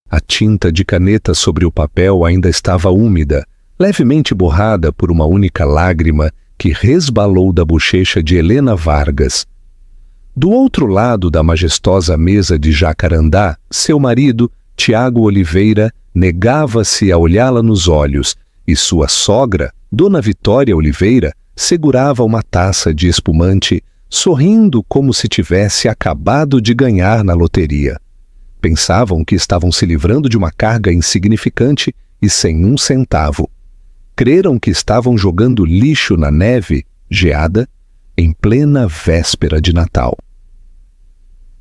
A tinta de caneta sobre o papel ainda estava úmida, levemente borrada por uma única lágrima que resbalou da bochecha de Helena Vargas. Do outro lado da majestosa mesa de jacarandá, seu marido, Tiago Oliveira, negava-se a olhá-la nos olhos, e sua sogra, Dona Vitória Oliveira, segurava uma taça de espumante, sorrindo como se tivesse acabado de ganhar na loteria. Pensavam que estavam se livrando de uma carga insignificante e sem um centavo. Creram que estavam jogando lixo na neve, geada, em plena véspera de Natal.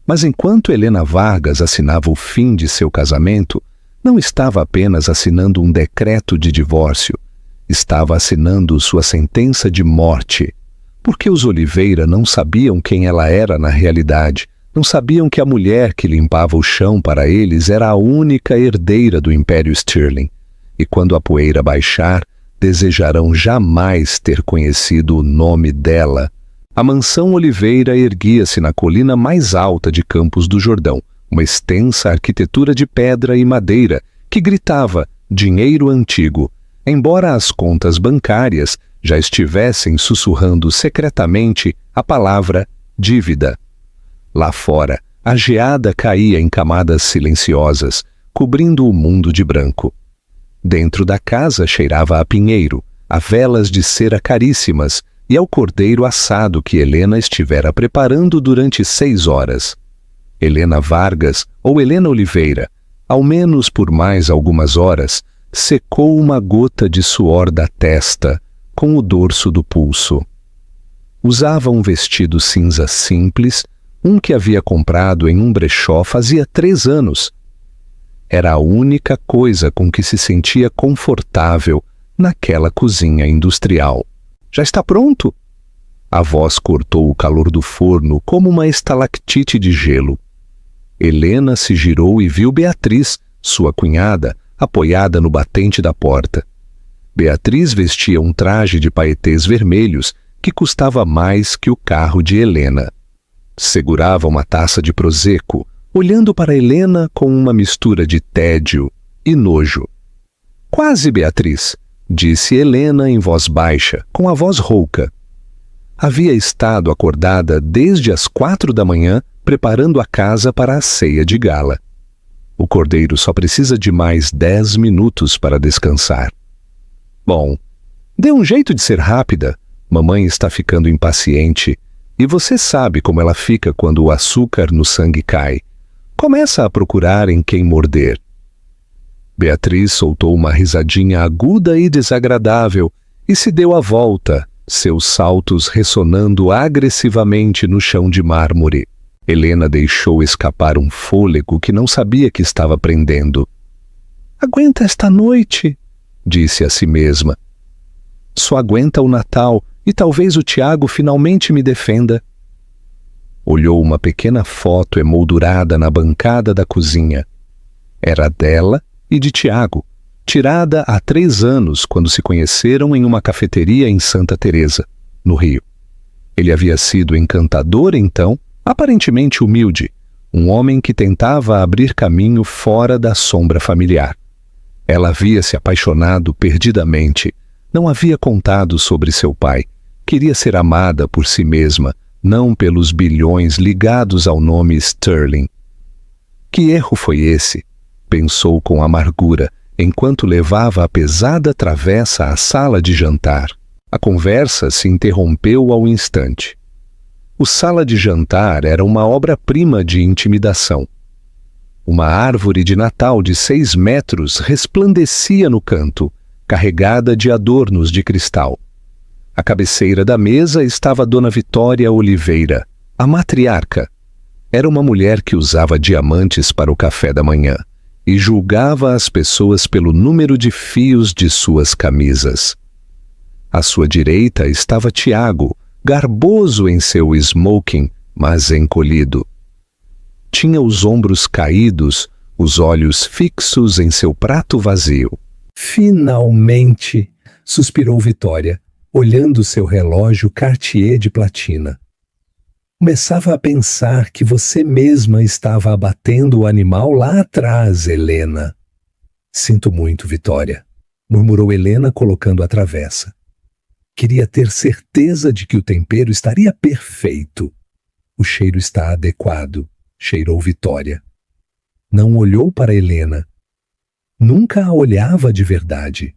Mas enquanto Helena Vargas assinava o fim de seu casamento, não estava apenas assinando um decreto de divórcio, estava assinando sua sentença de morte, porque os Oliveira não sabiam quem ela era na realidade, não sabiam que a mulher que limpava o chão para eles era a única herdeira do Império Stirling, e quando a poeira baixar, desejarão jamais ter conhecido o nome dela. A mansão Oliveira erguia-se na colina mais alta de Campos do Jordão, uma extensa arquitetura de pedra e madeira que gritava dinheiro antigo, embora as contas bancárias já estivessem sussurrando secretamente a palavra dívida. Lá fora, a geada caía em camadas silenciosas, cobrindo o mundo de branco. Dentro da casa cheirava a pinheiro, a velas de cera caríssimas e ao cordeiro assado que Helena estivera preparando durante 6 horas. Helena Vargas, ou Helena Oliveira, ao menos por mais algumas horas, secou uma gota de suor da testa com o dorso do pulso. Usava um vestido cinza simples, um que havia comprado em um brechó fazia 3 anos. Era a única coisa com que se sentia confortável naquela cozinha industrial. Já está pronto? A voz cortou o calor do forno como uma estalactite de gelo. Helena se girou e viu Beatriz, sua cunhada, apoiada no batente da porta. Beatriz vestia um traje de paetês vermelhos que custava mais que o carro de Helena. Segurava uma taça de prosecco, olhando para Helena com uma mistura de tédio e nojo. Quase, Beatriz, disse Helena em voz baixa, com a voz rouca. Havia estado acordada desde as 4 da manhã, preparando a casa para a ceia de gala. O cordeiro só precisa de mais 10 minutos para descansar. Bom, dê um jeito de ser rápida. Mamãe está ficando impaciente. E você sabe como ela fica quando o açúcar no sangue cai. Começa a procurar em quem morder. Beatriz soltou uma risadinha aguda e desagradável e se deu a volta, seus saltos ressonando agressivamente no chão de mármore. Helena deixou escapar um fôlego que não sabia que estava prendendo. Aguenta esta noite, disse a si mesma. Só aguenta o Natal e talvez o Tiago finalmente me defenda. Olhou uma pequena foto emoldurada na bancada da cozinha. Era dela e de Tiago, tirada há 3 anos quando se conheceram em uma cafeteria em Santa Teresa, no Rio. Ele havia sido encantador então, aparentemente humilde, um homem que tentava abrir caminho fora da sombra familiar. Ela havia se apaixonado perdidamente, não havia contado sobre seu pai, queria ser amada por si mesma, não pelos bilhões ligados ao nome Stirling. Que erro foi esse? Pensou com amargura, enquanto levava a pesada travessa à sala de jantar. A conversa se interrompeu ao instante. O sala de jantar era uma obra-prima de intimidação. Uma árvore de Natal de 6 metros resplandecia no canto, carregada de adornos de cristal. À cabeceira da mesa estava Dona Vitória Oliveira, a matriarca. Era uma mulher que usava diamantes para o café da manhã e julgava as pessoas pelo número de fios de suas camisas. À sua direita estava Tiago, garboso em seu smoking, mas encolhido. Tinha os ombros caídos, os olhos fixos em seu prato vazio. Finalmente! Suspirou Vitória, olhando seu relógio Cartier de platina. Começava a pensar que você mesma estava abatendo o animal lá atrás, Helena. Sinto muito, Vitória, murmurou Helena colocando a travessa. Queria ter certeza de que o tempero estaria perfeito. O cheiro está adequado, cheirou Vitória. Não olhou para Helena. Nunca a olhava de verdade.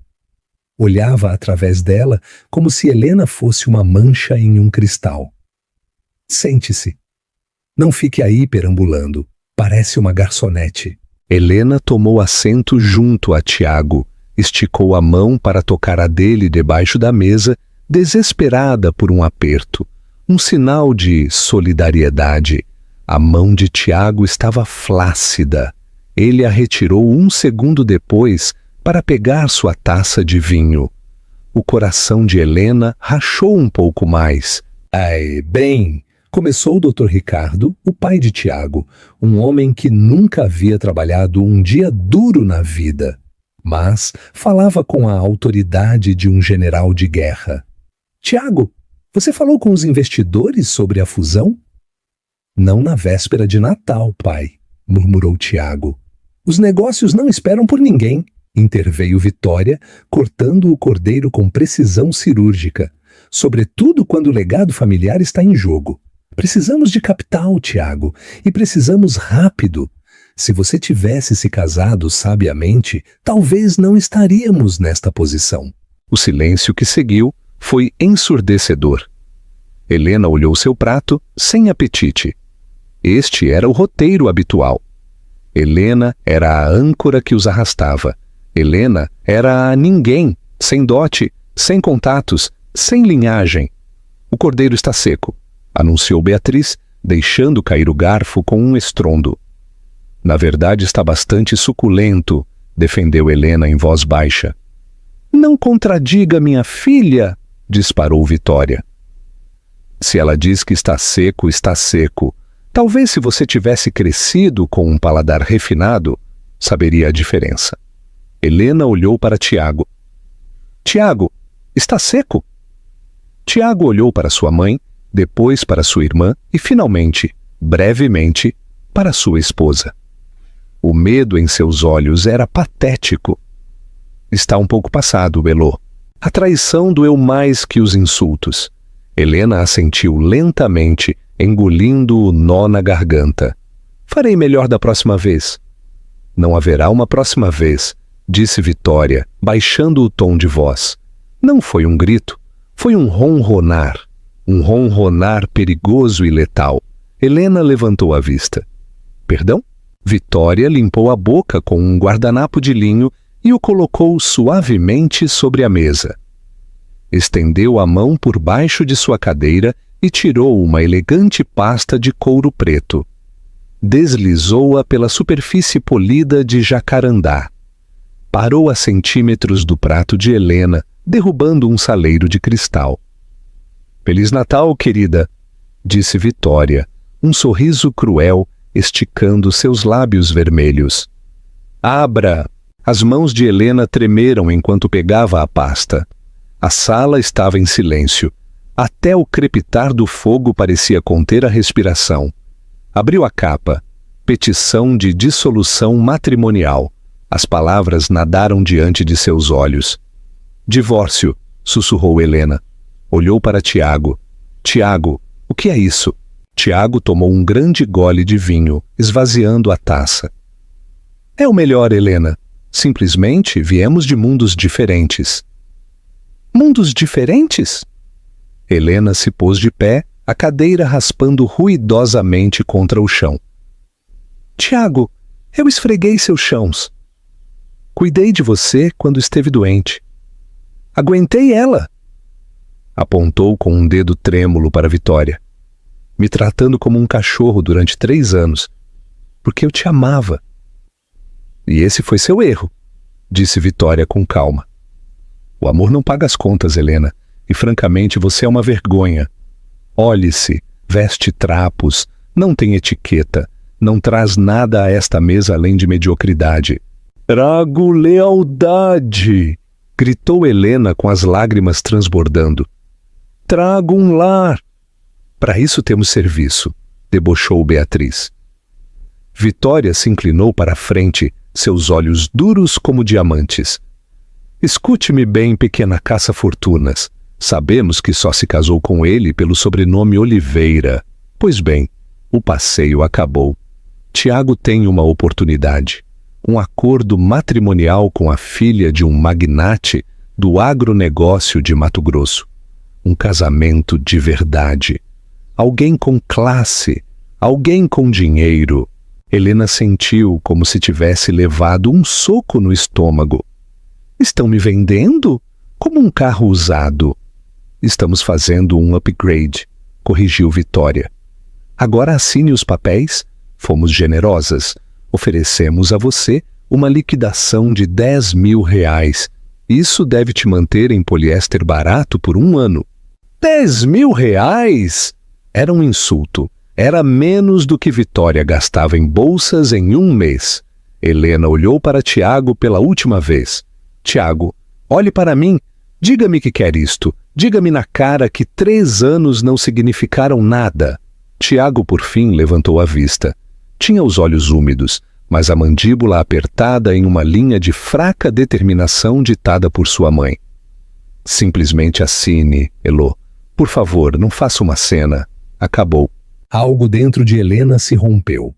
Olhava através dela como se Helena fosse uma mancha em um cristal. Sente-se. Não fique aí perambulando. Parece uma garçonete. Helena tomou assento junto a Tiago, esticou a mão para tocar a dele debaixo da mesa, desesperada por um aperto, um sinal de solidariedade. A mão de Tiago estava flácida. Ele a retirou um segundo depois para pegar sua taça de vinho. O coração de Helena rachou um pouco mais. Ai, bem, começou o Dr. Ricardo, o pai de Tiago, um homem que nunca havia trabalhado um dia duro na vida, mas falava com a autoridade de um general de guerra. Tiago, você falou com os investidores sobre a fusão? Não na véspera de Natal, pai, murmurou Tiago. Os negócios não esperam por ninguém, interveio Vitória, cortando o cordeiro com precisão cirúrgica, sobretudo quando o legado familiar está em jogo. Precisamos de capital, Tiago, e precisamos rápido. Se você tivesse se casado sabiamente, talvez não estaríamos nesta posição. O silêncio que seguiu foi ensurdecedor. Helena olhou seu prato sem apetite. Este era o roteiro habitual. Helena era a âncora que os arrastava. Helena era a ninguém, sem dote, sem contatos, sem linhagem. O cordeiro está seco, anunciou Beatriz, deixando cair o garfo com um estrondo. Na verdade está bastante suculento, defendeu Helena em voz baixa. Não contradiga minha filha, disparou Vitória. Se ela diz que está seco, está seco. Talvez se você tivesse crescido com um paladar refinado, saberia a diferença. Helena olhou para Tiago. Tiago, está seco? Tiago olhou para sua mãe, depois para sua irmã e, finalmente, brevemente, para sua esposa. O medo em seus olhos era patético. Está um pouco passado, Belô. A traição doeu mais que os insultos. Helena assentiu lentamente, engolindo o nó na garganta. Farei melhor da próxima vez. Não haverá uma próxima vez, disse Vitória, baixando o tom de voz. Não foi um grito, foi um ronronar perigoso e letal. Helena levantou a vista. Perdão? Vitória limpou a boca com um guardanapo de linho e o colocou suavemente sobre a mesa. Estendeu a mão por baixo de sua cadeira e tirou uma elegante pasta de couro preto. Deslizou-a pela superfície polida de jacarandá. Parou a centímetros do prato de Helena, derrubando um saleiro de cristal. Feliz Natal, querida, disse Vitória, um sorriso cruel esticando seus lábios vermelhos. Abra! As mãos de Helena tremeram enquanto pegava a pasta. A sala estava em silêncio. Até o crepitar do fogo parecia conter a respiração. Abriu a capa. Petição de dissolução matrimonial. As palavras nadaram diante de seus olhos. Divórcio, sussurrou Helena. Olhou para Tiago. Tiago, o que é isso? Tiago tomou um grande gole de vinho, esvaziando a taça. É o melhor, Helena. Simplesmente viemos de mundos diferentes. Mundos diferentes? Helena se pôs de pé, a cadeira raspando ruidosamente contra o chão. Tiago, eu esfreguei seus chãos. Cuidei de você quando esteve doente. Aguentei ela. Apontou com um dedo trêmulo para Vitória. Me tratando como um cachorro durante 3 anos. Porque eu te amava. E esse foi seu erro, disse Vitória com calma. O amor não paga as contas, Helena, e francamente você é uma vergonha. Olhe-se, veste trapos, não tem etiqueta, não traz nada a esta mesa além de mediocridade. Trago lealdade, gritou Helena com as lágrimas transbordando. Trago um lar. Para isso temos serviço, debochou Beatriz. Vitória se inclinou para a frente, seus olhos duros como diamantes. Escute-me bem, pequena caça-fortunas. Sabemos que só se casou com ele pelo sobrenome Oliveira. Pois bem, o passeio acabou. Tiago tem uma oportunidade. Um acordo matrimonial com a filha de um magnate do agronegócio de Mato Grosso. Um casamento de verdade. Alguém com classe, alguém com dinheiro. Helena sentiu como se tivesse levado um soco no estômago. Estão me vendendo? Como um carro usado. Estamos fazendo um upgrade, corrigiu Vitória. Agora assine os papéis. Fomos generosas. Oferecemos a você uma liquidação de R$ 10.000. Isso deve te manter em poliéster barato por 1 ano. R$ 10.000? Era um insulto. Era menos do que Vitória gastava em bolsas em 1 mês. Helena olhou para Tiago pela última vez. Tiago, olhe para mim. Diga-me que quer isto. Diga-me na cara que 3 anos não significaram nada. Tiago, por fim, levantou a vista. Tinha os olhos úmidos, mas a mandíbula apertada em uma linha de fraca determinação ditada por sua mãe. Simplesmente assine, Elô. Por favor, não faça uma cena. Acabou. Algo dentro de Helena se rompeu.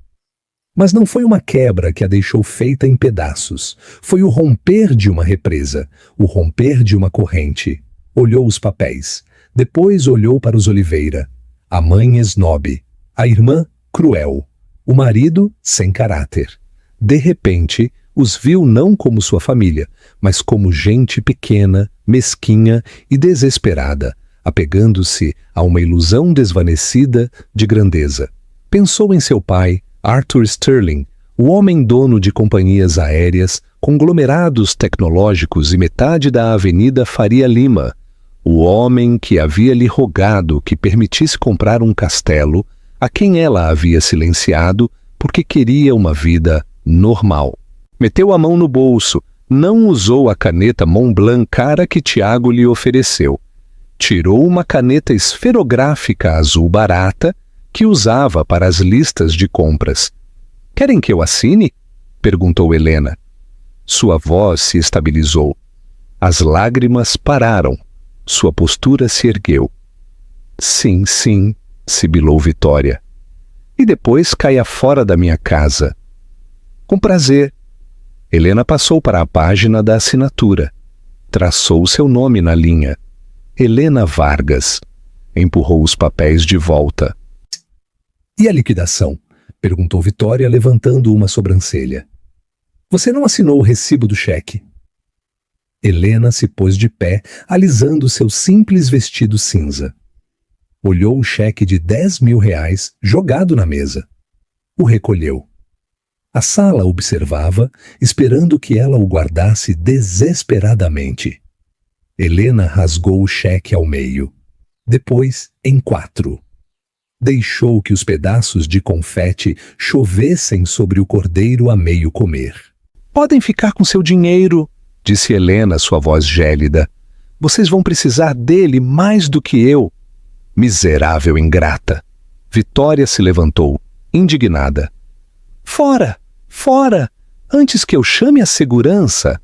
Mas não foi uma quebra que a deixou feita em pedaços. Foi o romper de uma represa, o romper de uma corrente. Olhou os papéis. Depois olhou para os Oliveira. A mãe esnobe. A irmã cruel. O marido sem caráter. De repente, os viu não como sua família, mas como gente pequena, mesquinha e desesperada, apegando-se a uma ilusão desvanecida de grandeza. Pensou em seu pai, Arthur Sterling, o homem dono de companhias aéreas, conglomerados tecnológicos e metade da Avenida Faria Lima, o homem que havia lhe rogado que permitisse comprar um castelo, a quem ela havia silenciado porque queria uma vida normal. Meteu a mão no bolso, não usou a caneta Montblanc cara que Tiago lhe ofereceu. Tirou uma caneta esferográfica azul barata que usava para as listas de compras. Querem que eu assine? Perguntou Helena. Sua voz se estabilizou. As lágrimas pararam. Sua postura se ergueu. Sim, sim, sibilou Vitória. E depois caia fora da minha casa. Com prazer. Helena passou para a página da assinatura. Traçou seu nome na linha. Helena Vargas. Empurrou os papéis de volta. E a liquidação? Perguntou Vitória, levantando uma sobrancelha. Você não assinou o recibo do cheque? Helena se pôs de pé, alisando seu simples vestido cinza. Olhou o cheque de R$ 10.000 jogado na mesa. O recolheu. A sala observava, esperando que ela o guardasse desesperadamente. Helena rasgou o cheque ao meio. Depois, em 4. Deixou que os pedaços de confete chovessem sobre o cordeiro a meio comer. Podem ficar com seu dinheiro, disse Helena, sua voz gélida. Vocês vão precisar dele mais do que eu. Miserável ingrata. Vitória se levantou, indignada. Fora! Fora! Antes que eu chame a segurança.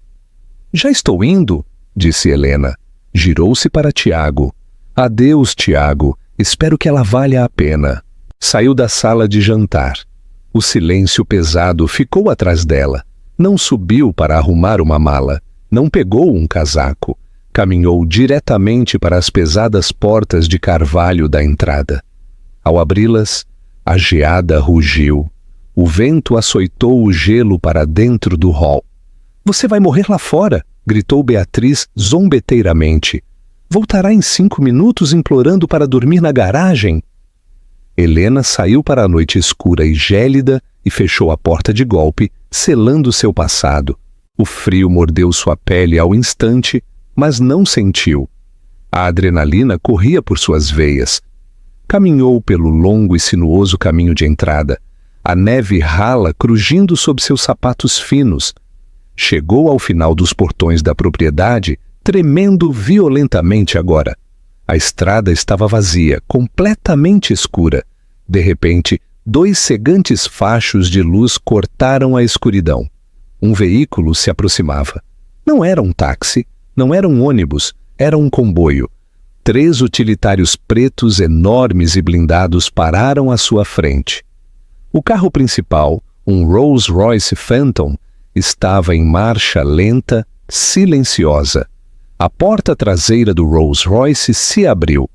Já estou indo, disse Helena. Girou-se para Tiago. Adeus, Tiago. Espero que ela valha a pena. Saiu da sala de jantar. O silêncio pesado ficou atrás dela. Não subiu para arrumar uma mala. Não pegou um casaco. Caminhou diretamente para as pesadas portas de carvalho da entrada. Ao abri-las, a geada rugiu. O vento açoitou o gelo para dentro do hall. Você vai morrer lá fora, gritou Beatriz zombeteiramente. Voltará em 5 minutos implorando para dormir na garagem? Helena saiu para a noite escura e gélida e fechou a porta de golpe, selando seu passado. O frio mordeu sua pele ao instante, mas não sentiu. A adrenalina corria por suas veias. Caminhou pelo longo e sinuoso caminho de entrada, a neve rala crujindo sob seus sapatos finos. Chegou ao final dos portões da propriedade, tremendo violentamente agora. A estrada estava vazia, completamente escura. De repente, 2 cegantes fachos de luz cortaram a escuridão. Um veículo se aproximava. Não era um táxi, não era um ônibus, era um comboio. 3 utilitários pretos enormes e blindados pararam à sua frente. O carro principal, um Rolls-Royce Phantom, estava em marcha lenta, silenciosa. A porta traseira do Rolls-Royce se abriu.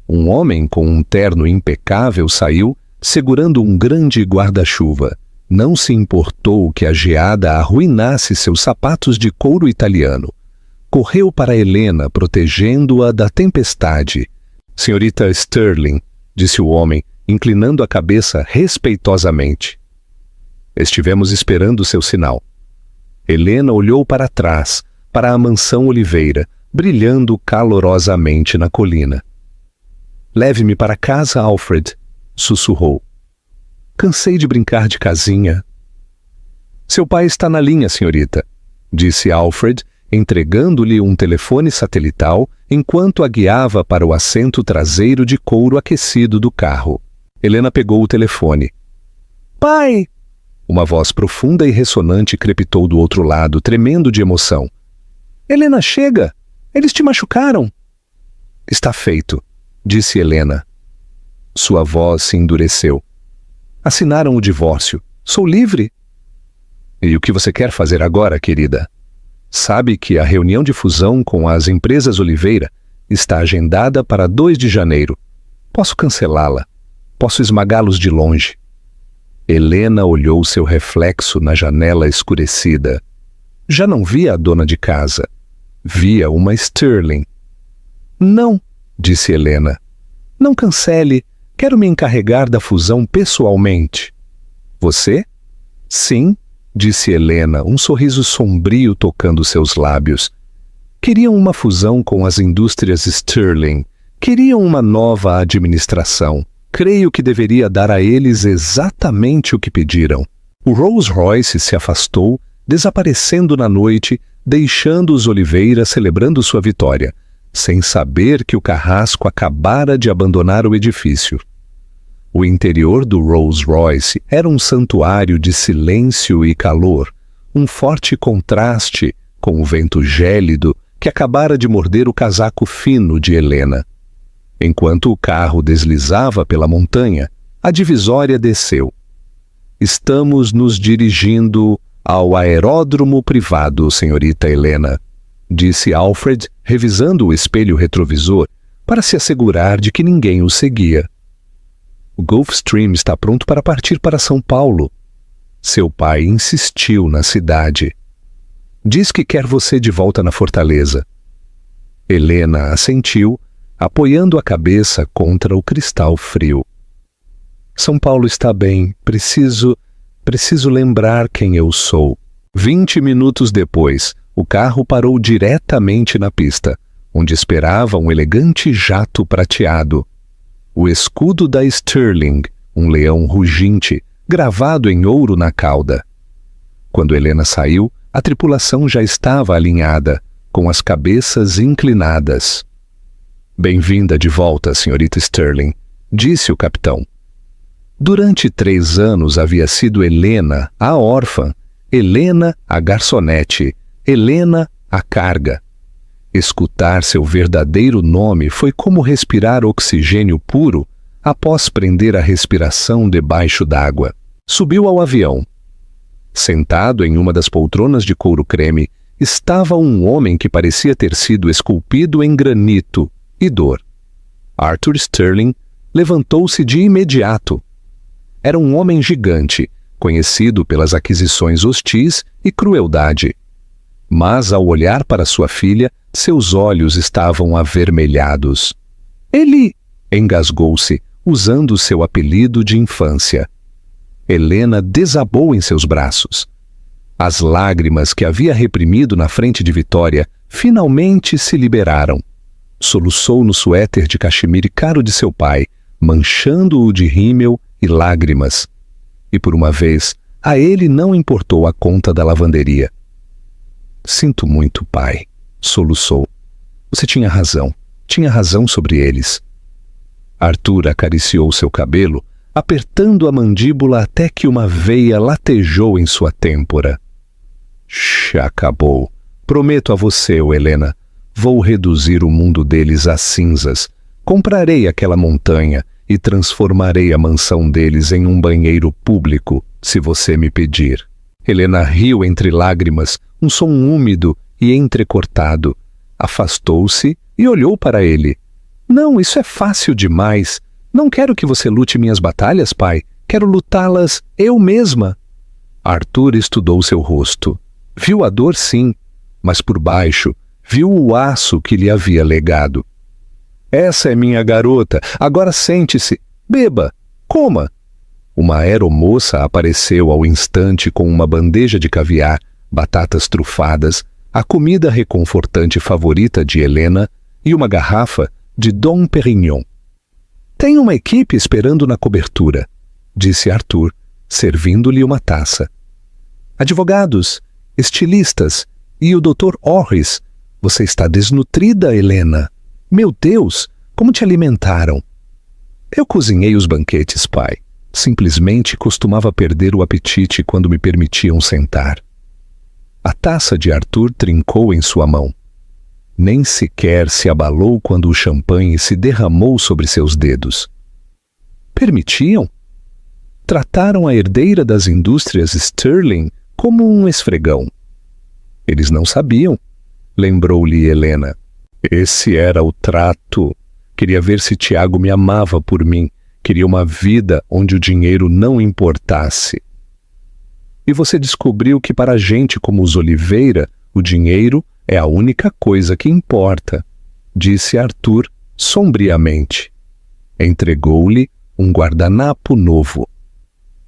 Um homem com um terno impecável saiu, segurando um grande guarda-chuva. Não se importou que a geada arruinasse seus sapatos de couro italiano. Correu para Helena, protegendo-a da tempestade. Senhorita Sterling, disse o homem, inclinando a cabeça respeitosamente. Estivemos esperando seu sinal. Helena olhou para trás, para a mansão Oliveira, brilhando calorosamente na colina. Leve-me para casa, Alfred, sussurrou. Cansei de brincar de casinha. Seu pai está na linha, senhorita, disse Alfred, entregando-lhe um telefone satelital enquanto a guiava para o assento traseiro de couro aquecido do carro. Helena pegou o telefone. Pai! Uma voz profunda e ressonante crepitou do outro lado, tremendo de emoção. Helena, chega! Eles te machucaram! Está feito, disse Helena. Sua voz se endureceu. Assinaram o divórcio. Sou livre. E o que você quer fazer agora, querida? Sabe que a reunião de fusão com as empresas Oliveira está agendada para 2 de janeiro. Posso cancelá-la. Posso esmagá-los de longe. Helena olhou seu reflexo na janela escurecida. Já não via a dona de casa. Via uma Sterling. Não, disse Helena. Não cancele. Quero me encarregar da fusão pessoalmente. Você? Sim, disse Helena, um sorriso sombrio tocando seus lábios. Queriam uma fusão com as indústrias Sterling. Queriam uma nova administração. Creio que deveria dar a eles exatamente o que pediram. O Rolls-Royce se afastou, desaparecendo na noite, deixando os Oliveira celebrando sua vitória, sem saber que o carrasco acabara de abandonar o edifício. O interior do Rolls-Royce era um santuário de silêncio e calor, um forte contraste com o vento gélido que acabara de morder o casaco fino de Helena. Enquanto o carro deslizava pela montanha, a divisória desceu. Estamos nos dirigindo ao aeródromo privado, senhorita Helena, disse Alfred, revisando o espelho retrovisor para se assegurar de que ninguém o seguia. O Gulfstream está pronto para partir para São Paulo. Seu pai insistiu na cidade. Diz que quer você de volta na fortaleza. Helena assentiu, apoiando a cabeça contra o cristal frio. São Paulo está bem. Preciso lembrar quem eu sou. 20 minutos depois, o carro parou diretamente na pista, onde esperava um elegante jato prateado. O escudo da Sterling, um leão ruginte, gravado em ouro na cauda. Quando Helena saiu, a tripulação já estava alinhada, com as cabeças inclinadas. Bem-vinda de volta, senhorita Sterling, disse o capitão. Durante 3 anos havia sido Helena, a órfã, Helena, a garçonete, Helena, a carga. Escutar seu verdadeiro nome foi como respirar oxigênio puro após prender a respiração debaixo d'água. Subiu ao avião. Sentado em uma das poltronas de couro creme, estava um homem que parecia ter sido esculpido em granito e dor. Arthur Sterling levantou-se de imediato. Era um homem gigante, conhecido pelas aquisições hostis e crueldade. Mas, ao olhar para sua filha, seus olhos estavam avermelhados. Ele engasgou-se, usando seu apelido de infância. Helena desabou em seus braços. As lágrimas que havia reprimido na frente de Vitória finalmente se liberaram. Soluçou no suéter de cachemire caro de seu pai, manchando-o de rímel e lágrimas. E por uma vez, a ele não importou a conta da lavanderia. Sinto muito, pai, soluçou. Você tinha razão. tinha razão sobre eles. Arthur acariciou seu cabelo, apertando a mandíbula até que uma veia latejou em sua têmpora. Acabou. Prometo a você, Helena. Vou reduzir o mundo deles a cinzas. Comprarei aquela montanha e transformarei a mansão deles em um banheiro público, se você me pedir. Helena riu entre lágrimas, um som úmido e entrecortado. Afastou-se e olhou para ele. Não, isso é fácil demais. Não quero que você lute minhas batalhas, pai. Quero lutá-las eu mesma. Arthur estudou seu rosto. Viu a dor, sim, mas por baixo viu o aço que lhe havia legado. Essa é minha garota. Agora sente-se. Beba. Coma. Uma aeromoça apareceu ao instante com uma bandeja de caviar, batatas trufadas, a comida reconfortante favorita de Helena e uma garrafa de Dom Perignon. Tem uma equipe esperando na cobertura, disse Arthur, servindo-lhe uma taça. Advogados, estilistas e o Dr. Orris. Você está desnutrida, Helena. Meu Deus, como te alimentaram? Eu cozinhei os banquetes, pai. Simplesmente costumava perder o apetite quando me permitiam sentar. A taça de Arthur trincou em sua mão. Nem sequer se abalou quando o champanhe se derramou sobre seus dedos. Permitiam? Trataram a herdeira das indústrias Sterling como um esfregão. Eles não sabiam, lembrou-lhe Helena. Esse era o trato. Queria ver se Tiago me amava por mim. Queria uma vida onde o dinheiro não importasse. E você descobriu que para gente como os Oliveira, o dinheiro é a única coisa que importa, disse Arthur sombriamente. Entregou-lhe um guardanapo novo.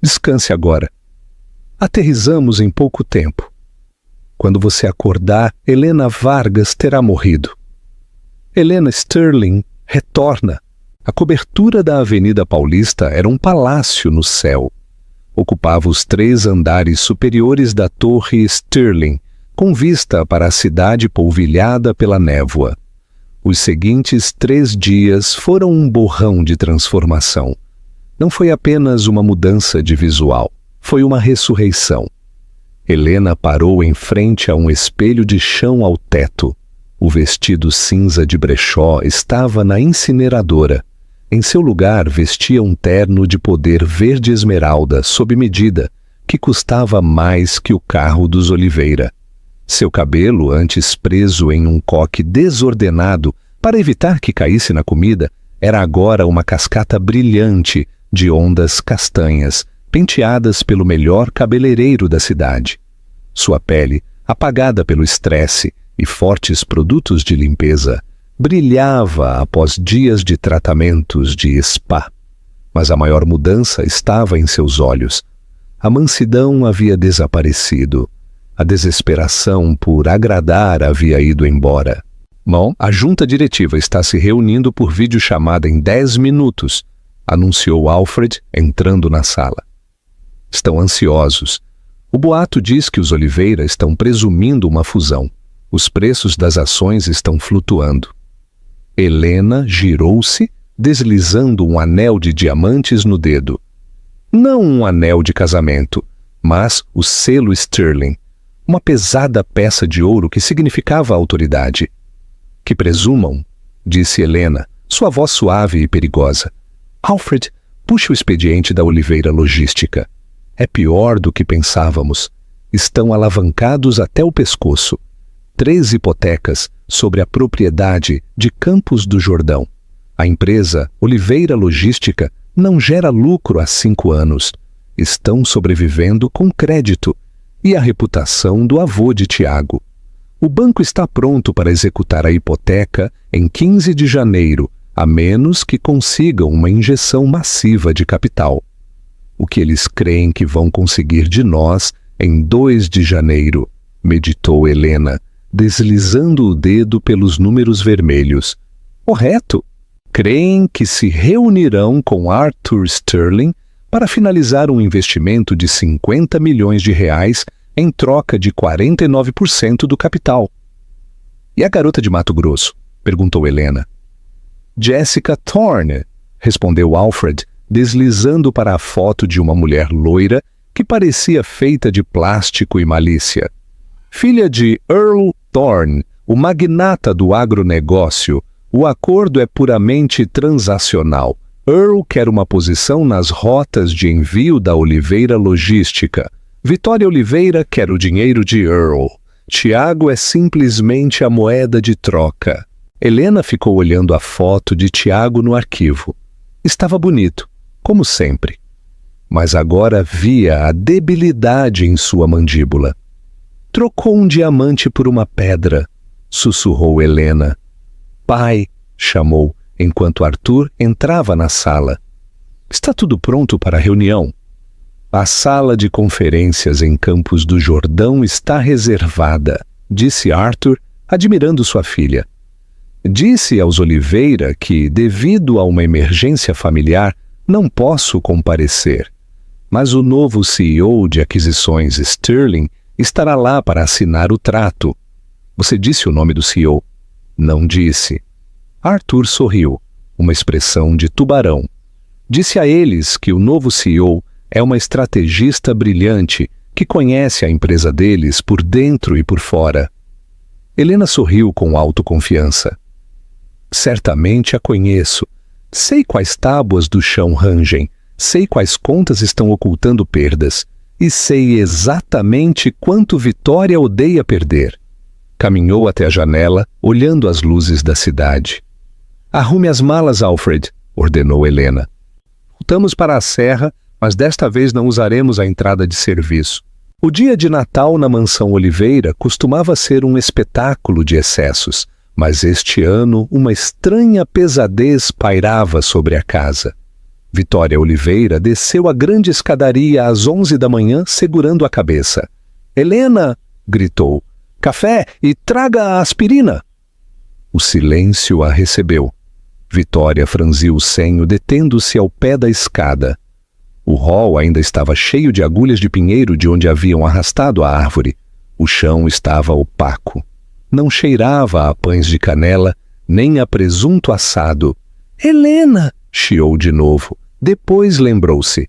Descanse agora. Aterrissamos em pouco tempo. Quando você acordar, Helena Vargas terá morrido. Helena Sterling retorna. A cobertura da Avenida Paulista era um palácio no céu. Ocupava os 3 andares superiores da Torre Sterling, com vista para a cidade polvilhada pela névoa. Os seguintes 3 dias foram um borrão de transformação. Não foi apenas uma mudança de visual, foi uma ressurreição. Helena parou em frente a um espelho de chão ao teto. O vestido cinza de brechó estava na incineradora. Em seu lugar vestia um terno de poder verde esmeralda sob medida, que custava mais que o carro dos Oliveira. Seu cabelo, antes preso em um coque desordenado para evitar que caísse na comida, era agora uma cascata brilhante de ondas castanhas, penteadas pelo melhor cabeleireiro da cidade. Sua pele, apagada pelo estresse e fortes produtos de limpeza, brilhava após dias de tratamentos de spa. Mas a maior mudança estava em seus olhos. A mansidão havia desaparecido. A desesperação por agradar havia ido embora. Bom, a junta diretiva está se reunindo por videochamada em 10 minutos, anunciou Alfred, entrando na sala. Estão ansiosos. O boato diz que os Oliveira estão presumindo uma fusão. Os preços das ações estão flutuando. Helena girou-se, deslizando um anel de diamantes no dedo. Não um anel de casamento, mas o selo Sterling, uma pesada peça de ouro que significava autoridade. Que presumam, disse Helena, sua voz suave e perigosa. Alfred, puxe o expediente da Oliveira Logística. É pior do que pensávamos. Estão alavancados até o pescoço. 3 hipotecas sobre a propriedade de Campos do Jordão. A empresa Oliveira Logística não gera lucro há 5 anos. Estão sobrevivendo com crédito e a reputação do avô de Tiago. O banco está pronto para executar a hipoteca em 15 de janeiro, a menos que consigam uma injeção massiva de capital. O que eles creem que vão conseguir de nós em 2 de janeiro, meditou Helena, deslizando o dedo pelos números vermelhos. Correto. Creem que se reunirão com Arthur Sterling para finalizar um investimento de 50 milhões de reais em troca de 49% do capital. E a garota de Mato Grosso? Perguntou Helena. Jessica Thorne, respondeu Alfred, deslizando para a foto de uma mulher loira que parecia feita de plástico e malícia. Filha de Earl Thorne, o magnata do agronegócio. O acordo é puramente transacional. Earl quer uma posição nas rotas de envio da Oliveira Logística. Vitória Oliveira quer o dinheiro de Earl. Tiago é simplesmente a moeda de troca. Helena ficou olhando a foto de Tiago no arquivo. Estava bonito, como sempre. Mas agora via a debilidade em sua mandíbula. Trocou um diamante por uma pedra, sussurrou Helena. Pai, chamou, enquanto Arthur entrava na sala. Está tudo pronto para a reunião. A sala de conferências em Campos do Jordão está reservada, disse Arthur, admirando sua filha. Disse aos Oliveira que, devido a uma emergência familiar, não posso comparecer. Mas o novo CEO de aquisições, Sterling, estará lá para assinar o trato. Você disse o nome do CEO? Não disse. Arthur sorriu, uma expressão de tubarão. Disse a eles que o novo CEO é uma estrategista brilhante que conhece a empresa deles por dentro e por fora. Helena sorriu com autoconfiança. Certamente a conheço. Sei quais tábuas do chão rangem, sei quais contas estão ocultando perdas, e sei exatamente quanto Vitória odeia perder. Caminhou até a janela, olhando as luzes da cidade. Arrume as malas, Alfred, ordenou Helena. Voltamos para a serra, mas desta vez não usaremos a entrada de serviço. O dia de Natal na mansão Oliveira costumava ser um espetáculo de excessos, mas este ano uma estranha pesadez pairava sobre a casa. Vitória Oliveira desceu a grande escadaria às 11 da manhã segurando a cabeça. Helena! Gritou. Café e traga a aspirina! O silêncio a recebeu. Vitória franziu o senho, detendo-se ao pé da escada. O hall ainda estava cheio de agulhas de pinheiro de onde haviam arrastado a árvore. O chão estava opaco. Não cheirava a pães de canela, nem a presunto assado. Helena! Chiou de novo. Depois lembrou-se.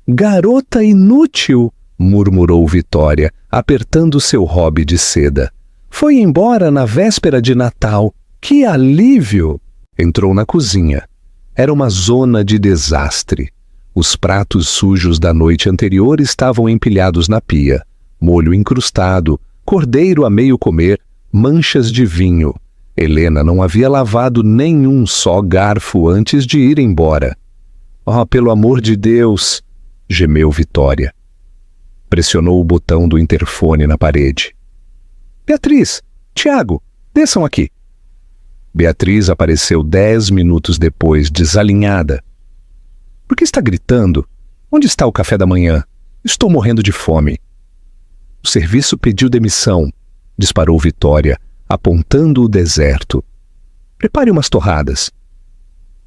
Garota inútil! Murmurou Vitória, apertando seu hobby de seda. Foi embora na véspera de Natal. Que alívio! Entrou na cozinha. Era uma zona de desastre. Os pratos sujos da noite anterior estavam empilhados na pia. Molho encrustado, cordeiro a meio comer, manchas de vinho. Helena não havia lavado nenhum só garfo antes de ir embora. Oh, pelo amor de Deus! Gemeu Vitória. Pressionou o botão do interfone na parede. Beatriz! Tiago! Desçam aqui! Beatriz apareceu 10 minutos depois, desalinhada. Por que está gritando? Onde está o café da manhã? Estou morrendo de fome. O serviço pediu demissão, disparou Vitória, apontando o deserto. Prepare umas torradas.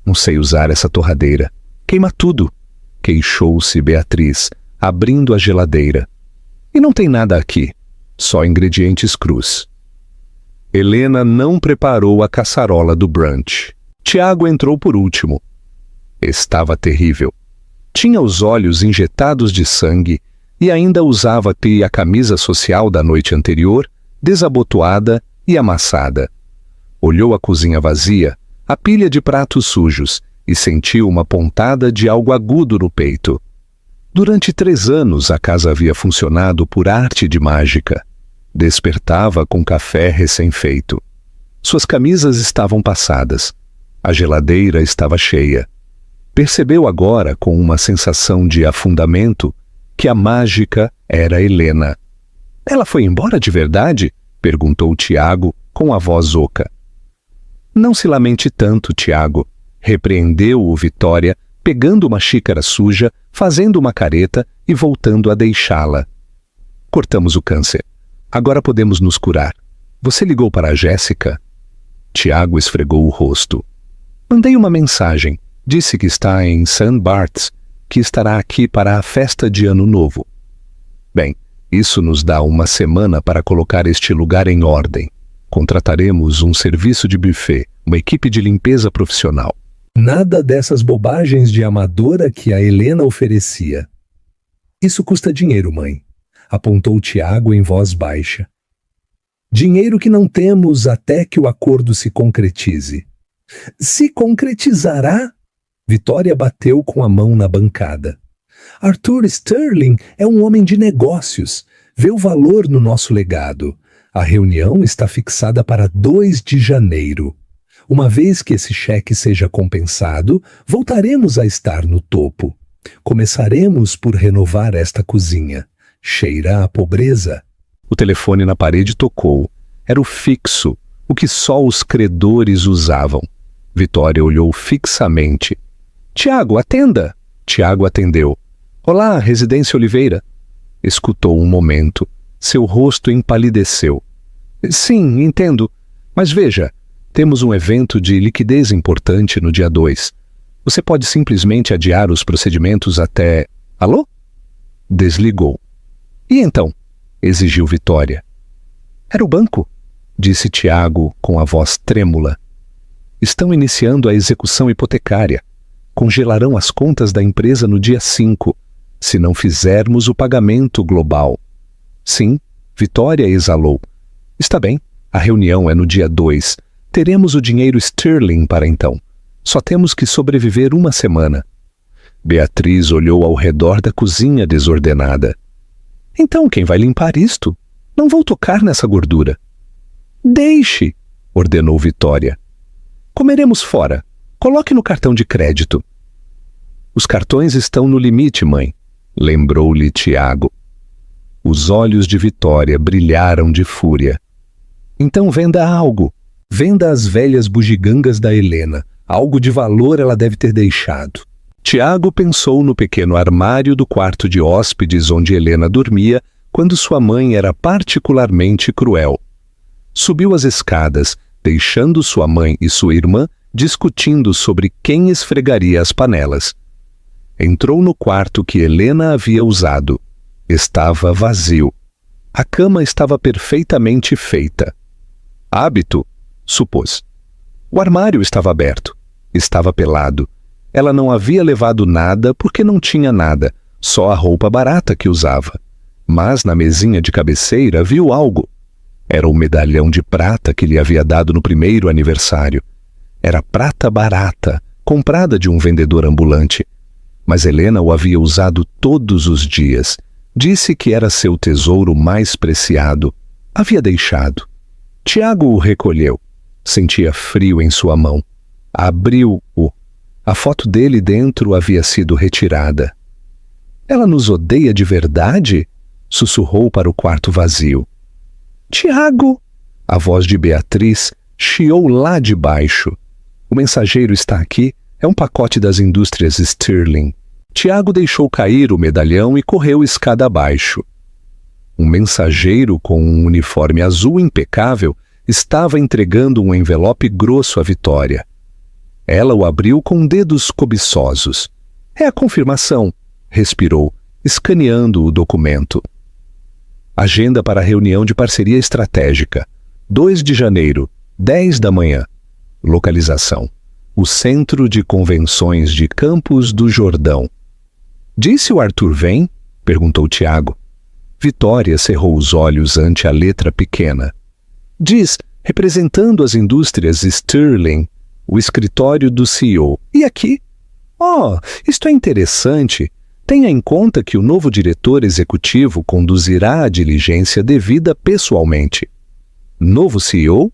Não sei usar essa torradeira. Queima tudo, queixou-se Beatriz, abrindo a geladeira. E não tem nada aqui, só ingredientes crus. Helena não preparou a caçarola do brunch. Tiago entrou por último. Estava terrível. Tinha os olhos injetados de sangue e ainda usava a camisa social da noite anterior, desabotoada e amassada. Olhou a cozinha vazia, a pilha de pratos sujos, e sentiu uma pontada de algo agudo no peito. Durante 3 anos a casa havia funcionado por arte de mágica. Despertava com café recém-feito. Suas camisas estavam passadas. A geladeira estava cheia. Percebeu agora, com uma sensação de afundamento, que a mágica era Helena. Ela foi embora de verdade? Perguntou Tiago, com a voz oca. Não se lamente tanto, Tiago, repreendeu-o Vitória, pegando uma xícara suja, fazendo uma careta e voltando a deixá-la. Cortamos o câncer. Agora podemos nos curar. Você ligou para a Jéssica? Tiago esfregou o rosto. Mandei uma mensagem. Disse que está em St. Bart's, que estará aqui para a festa de Ano Novo. Bem, isso nos dá uma semana para colocar este lugar em ordem. Contrataremos um serviço de buffet, uma equipe de limpeza profissional. Nada dessas bobagens de amadora que a Helena oferecia. Isso custa dinheiro, mãe, apontou Tiago em voz baixa. Dinheiro que não temos até que o acordo se concretize. Se concretizará? Vitória bateu com a mão na bancada. Arthur Sterling é um homem de negócios. Vê o valor no nosso legado. A reunião está fixada para 2 de janeiro. Uma vez que esse cheque seja compensado, voltaremos a estar no topo. Começaremos por renovar esta cozinha. Cheira a pobreza. O telefone na parede tocou. Era o fixo, o que só os credores usavam. Vitória olhou fixamente. Tiago, atenda! Tiago atendeu. Olá, Residência Oliveira. Escutou um momento. Seu rosto empalideceu. Sim, entendo. Mas veja, temos um evento de liquidez importante no dia 2. Você pode simplesmente adiar os procedimentos até... Alô? Desligou. E então? Exigiu Vitória. Era o banco, disse Tiago com a voz trêmula. Estão iniciando a execução hipotecária. Congelarão as contas da empresa no dia 5, se não fizermos o pagamento global. Sim, Vitória exalou. Está bem, a reunião é no dia 2. Teremos o dinheiro sterling para então. Só temos que sobreviver uma semana. Beatriz olhou ao redor da cozinha desordenada. Então quem vai limpar isto? Não vou tocar nessa gordura. Deixe, ordenou Vitória. Comeremos fora. Coloque no cartão de crédito. Os cartões estão no limite, mãe, lembrou-lhe Tiago. Os olhos de Vitória brilharam de fúria. Então venda algo. Venda as velhas bugigangas da Helena. Algo de valor ela deve ter deixado. Tiago pensou no pequeno armário do quarto de hóspedes onde Helena dormia quando sua mãe era particularmente cruel. Subiu as escadas, deixando sua mãe e sua irmã discutindo sobre quem esfregaria as panelas. Entrou no quarto que Helena havia usado. Estava vazio. A cama estava perfeitamente feita. Hábito, supôs. O armário estava aberto. Estava pelado. Ela não havia levado nada porque não tinha nada, só a roupa barata que usava. Mas na mesinha de cabeceira viu algo. Era o medalhão de prata que lhe havia dado no primeiro aniversário. Era prata barata, comprada de um vendedor ambulante. Mas Helena o havia usado todos os dias. Disse que era seu tesouro mais preciado. Havia deixado. Tiago o recolheu. Sentia frio em sua mão. Abriu-o. A foto dele dentro havia sido retirada. Ela nos odeia de verdade? Sussurrou para o quarto vazio. Tiago! A voz de Beatriz chiou lá de baixo. O mensageiro está aqui. É um pacote das indústrias Sterling. Tiago deixou cair o medalhão e correu escada abaixo. Um mensageiro com um uniforme azul impecável estava entregando um envelope grosso à Vitória. Ela o abriu com dedos cobiçosos. É a confirmação, respirou, escaneando o documento. Agenda para a reunião de parceria estratégica. 2 de janeiro, 10 da manhã. Localização. O Centro de Convenções de Campos do Jordão. Disse o Arthur vem? Perguntou Tiago. Vitória cerrou os olhos ante a letra pequena. Diz, representando as indústrias Sterling, o escritório do CEO. E aqui? Oh, isto é interessante. Tenha em conta que o novo diretor executivo conduzirá a diligência devida pessoalmente. Novo CEO?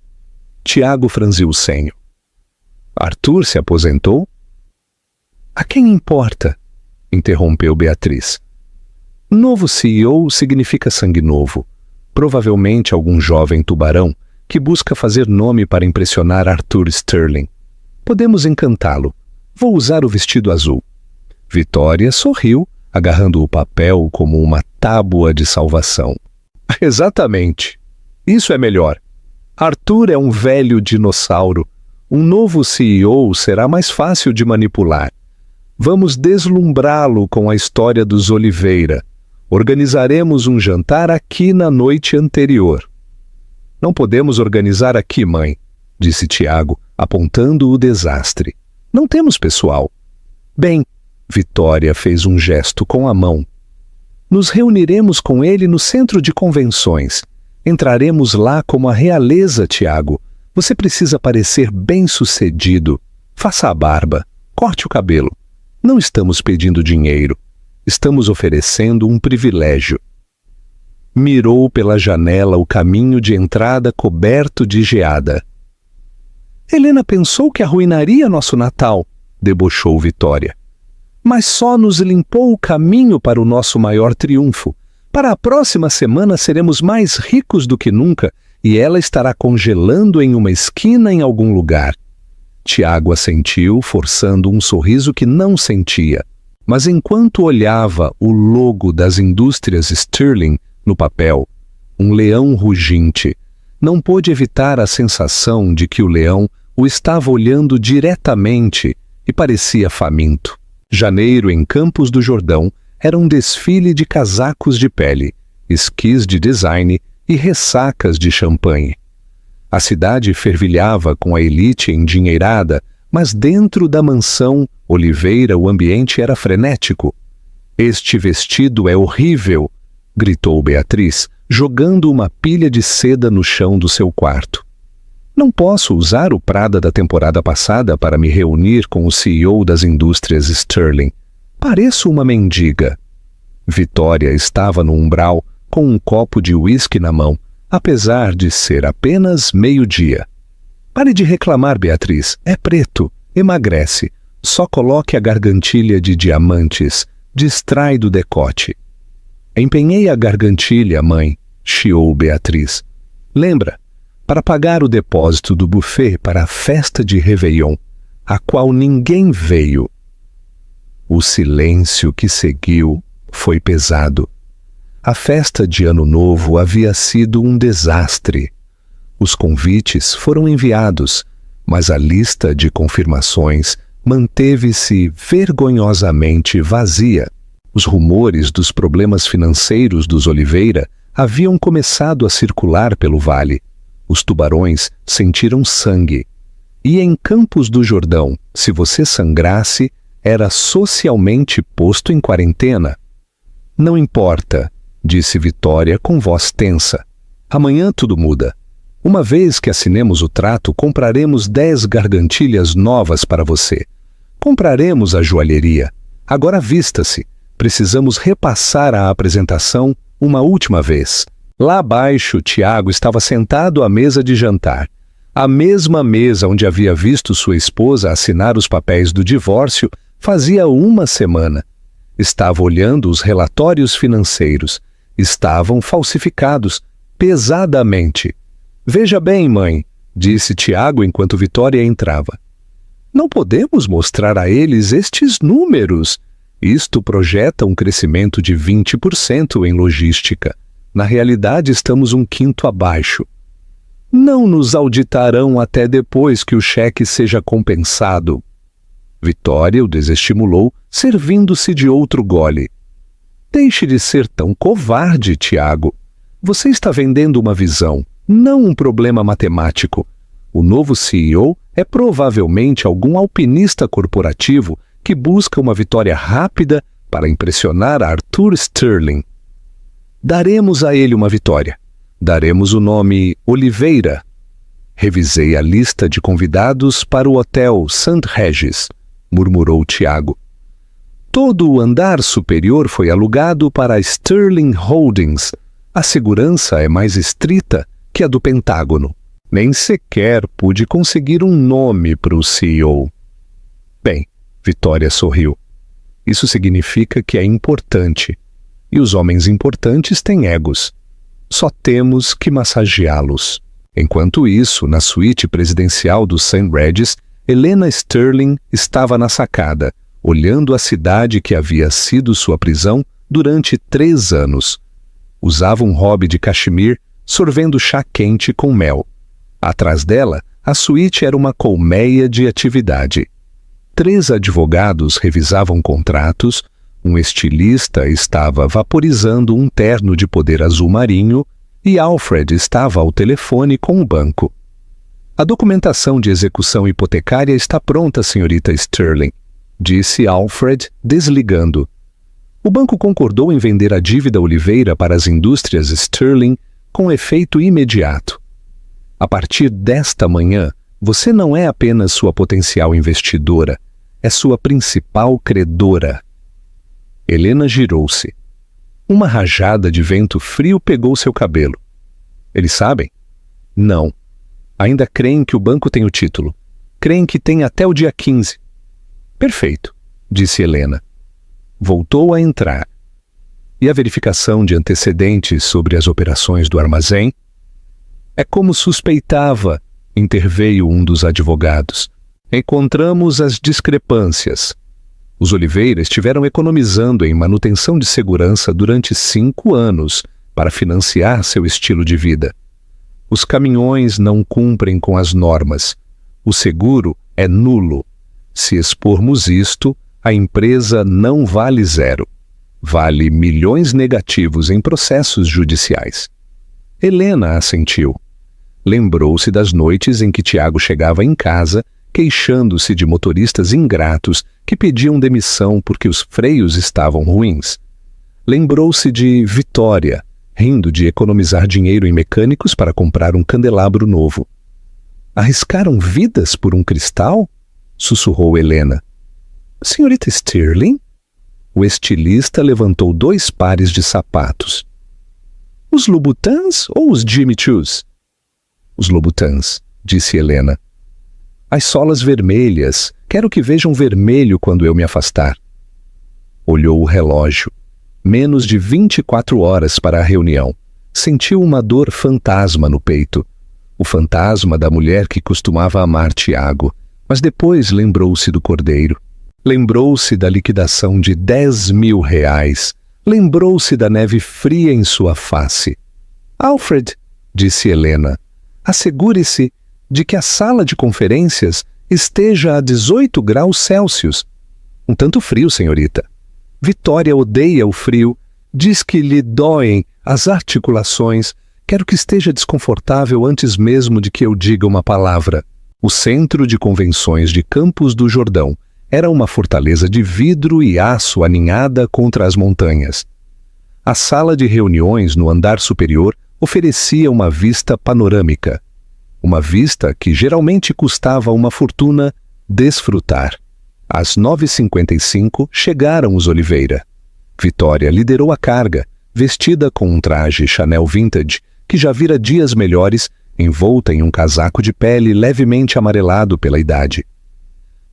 Tiago franziu o senho. Arthur se aposentou? A quem importa? Interrompeu Beatriz. Novo CEO significa sangue novo. Provavelmente algum jovem tubarão que busca fazer nome para impressionar Arthur Sterling. Podemos encantá-lo. Vou usar o vestido azul. Vitória sorriu, agarrando o papel como uma tábua de salvação. Exatamente. Isso é melhor. Arthur é um velho dinossauro. Um novo CEO será mais fácil de manipular. Vamos deslumbrá-lo com a história dos Oliveira. Organizaremos um jantar aqui na noite anterior. Não podemos organizar aqui, mãe, disse Tiago, apontando o desastre. Não temos pessoal. Bem, Vitória fez um gesto com a mão. Nos reuniremos com ele no centro de convenções. Entraremos lá como a realeza, Tiago. Você precisa parecer bem-sucedido. Faça a barba, corte o cabelo. Não estamos pedindo dinheiro. Estamos oferecendo um privilégio. Mirou pela janela o caminho de entrada coberto de geada. Helena pensou que arruinaria nosso Natal, debochou Vitória. Mas só nos limpou o caminho para o nosso maior triunfo. Para a próxima semana seremos mais ricos do que nunca e ela estará congelando em uma esquina em algum lugar. Tiago assentiu, forçando um sorriso que não sentia. Mas enquanto olhava o logo das indústrias Sterling no papel, um leão ruginte, não pôde evitar a sensação de que o leão o estava olhando diretamente e parecia faminto. Janeiro em Campos do Jordão era um desfile de casacos de pele, esquis de design e ressacas de champanhe. A cidade fervilhava com a elite endinheirada, mas dentro da mansão Oliveira o ambiente era frenético. Este vestido é horrível, gritou Beatriz, jogando uma pilha de seda no chão do seu quarto. Não posso usar o Prada da temporada passada para me reunir com o CEO das indústrias Sterling. Pareço uma mendiga. Vitória estava no umbral com um copo de uísque na mão, apesar de ser apenas meio-dia. Pare de reclamar, Beatriz. É preto. Emagrece. Só coloque a gargantilha de diamantes. Distrai do decote. Empenhei a gargantilha, mãe, chiou Beatriz. Lembra, para pagar o depósito do buffet para a festa de Réveillon, a qual ninguém veio. O silêncio que seguiu foi pesado. A festa de Ano Novo havia sido um desastre. Os convites foram enviados, mas a lista de confirmações manteve-se vergonhosamente vazia. Os rumores dos problemas financeiros dos Oliveira haviam começado a circular pelo vale. Os tubarões sentiram sangue. E em Campos do Jordão, se você sangrasse, era socialmente posto em quarentena. Não importa, disse Vitória com voz tensa. Amanhã tudo muda. Uma vez que assinemos o trato, compraremos 10 gargantilhas novas para você. Compraremos a joalheria. Agora vista-se. Precisamos repassar a apresentação uma última vez. Lá abaixo, Tiago estava sentado à mesa de jantar. A mesma mesa onde havia visto sua esposa assinar os papéis do divórcio fazia uma semana. Estava olhando os relatórios financeiros. Estavam falsificados, pesadamente. Veja bem, mãe, disse Tiago enquanto Vitória entrava. Não podemos mostrar a eles estes números. Isto projeta um crescimento de 20% em logística. Na realidade, estamos um quinto abaixo. Não nos auditarão até depois que o cheque seja compensado. Vitória o desestimulou, servindo-se de outro gole. Deixe de ser tão covarde, Tiago. Você está vendendo uma visão, não um problema matemático. O novo CEO é provavelmente algum alpinista corporativo que busca uma vitória rápida para impressionar Arthur Sterling. Daremos a ele uma vitória. Daremos o nome Oliveira. Revisei a lista de convidados para o hotel St. Regis, murmurou Tiago. Todo o andar superior foi alugado para a Sterling Holdings. A segurança é mais estrita que a do Pentágono. Nem sequer pude conseguir um nome para o CEO. Bem, Vitória sorriu. Isso significa que é importante. E os homens importantes têm egos. Só temos que massageá-los. Enquanto isso, na suíte presidencial do St. Regis, Helena Sterling estava na sacada, olhando a cidade que havia sido sua prisão durante 3 anos. Usava um hobby de cachemir, sorvendo chá quente com mel. Atrás dela, a suíte era uma colmeia de atividade. 3 advogados revisavam contratos, um estilista estava vaporizando um terno de poder azul marinho e Alfred estava ao telefone com o banco. A documentação de execução hipotecária está pronta, senhorita Sterling, disse Alfred, desligando. O banco concordou em vender a dívida Oliveira para as indústrias Sterling com efeito imediato. A partir desta manhã, você não é apenas sua potencial investidora, é sua principal credora. Helena girou-se. Uma rajada de vento frio pegou seu cabelo. Eles sabem? Não. Ainda creem que o banco tem o título. Creem que tem até o dia 15. Perfeito, disse Helena. Voltou a entrar. E a verificação de antecedentes sobre as operações do armazém? É como suspeitava, interveio um dos advogados. Encontramos as discrepâncias. Os Oliveira estiveram economizando em manutenção de segurança durante 5 anos para financiar seu estilo de vida. Os caminhões não cumprem com as normas. O seguro é nulo. Se expormos isto, a empresa não vale 0. Vale milhões negativos em processos judiciais. Helena assentiu. Lembrou-se das noites em que Tiago chegava em casa queixando-se de motoristas ingratos que pediam demissão porque os freios estavam ruins. Lembrou-se de Vitória, rindo de economizar dinheiro em mecânicos para comprar um candelabro novo. Arriscaram vidas por um cristal? Sussurrou Helena. Senhorita Sterling? O estilista levantou 2 pares de sapatos. Os Louboutins ou os Jimmy Choos? Os Louboutins, disse Helena. As solas vermelhas. Quero que vejam vermelho quando eu me afastar. Olhou o relógio. Menos de 24 horas para a reunião. Sentiu uma dor fantasma no peito. O fantasma da mulher que costumava amar Tiago. Mas depois lembrou-se do cordeiro. Lembrou-se da liquidação de R$10.000. Lembrou-se da neve fria em sua face. Alfred, disse Helena, assegure-se de que a sala de conferências esteja a 18 graus Celsius. Um tanto frio, senhorita. Vitória odeia o frio, diz que lhe doem as articulações. Quero que esteja desconfortável antes mesmo de que eu diga uma palavra. O centro de convenções de Campos do Jordão era uma fortaleza de vidro e aço aninhada contra as montanhas. A sala de reuniões no andar superior oferecia uma vista panorâmica. Uma vista que geralmente custava uma fortuna desfrutar. Às 9h55 chegaram os Oliveira. Vitória liderou a carga, vestida com um traje Chanel vintage que já vira dias melhores, envolta em um casaco de pele levemente amarelado pela idade.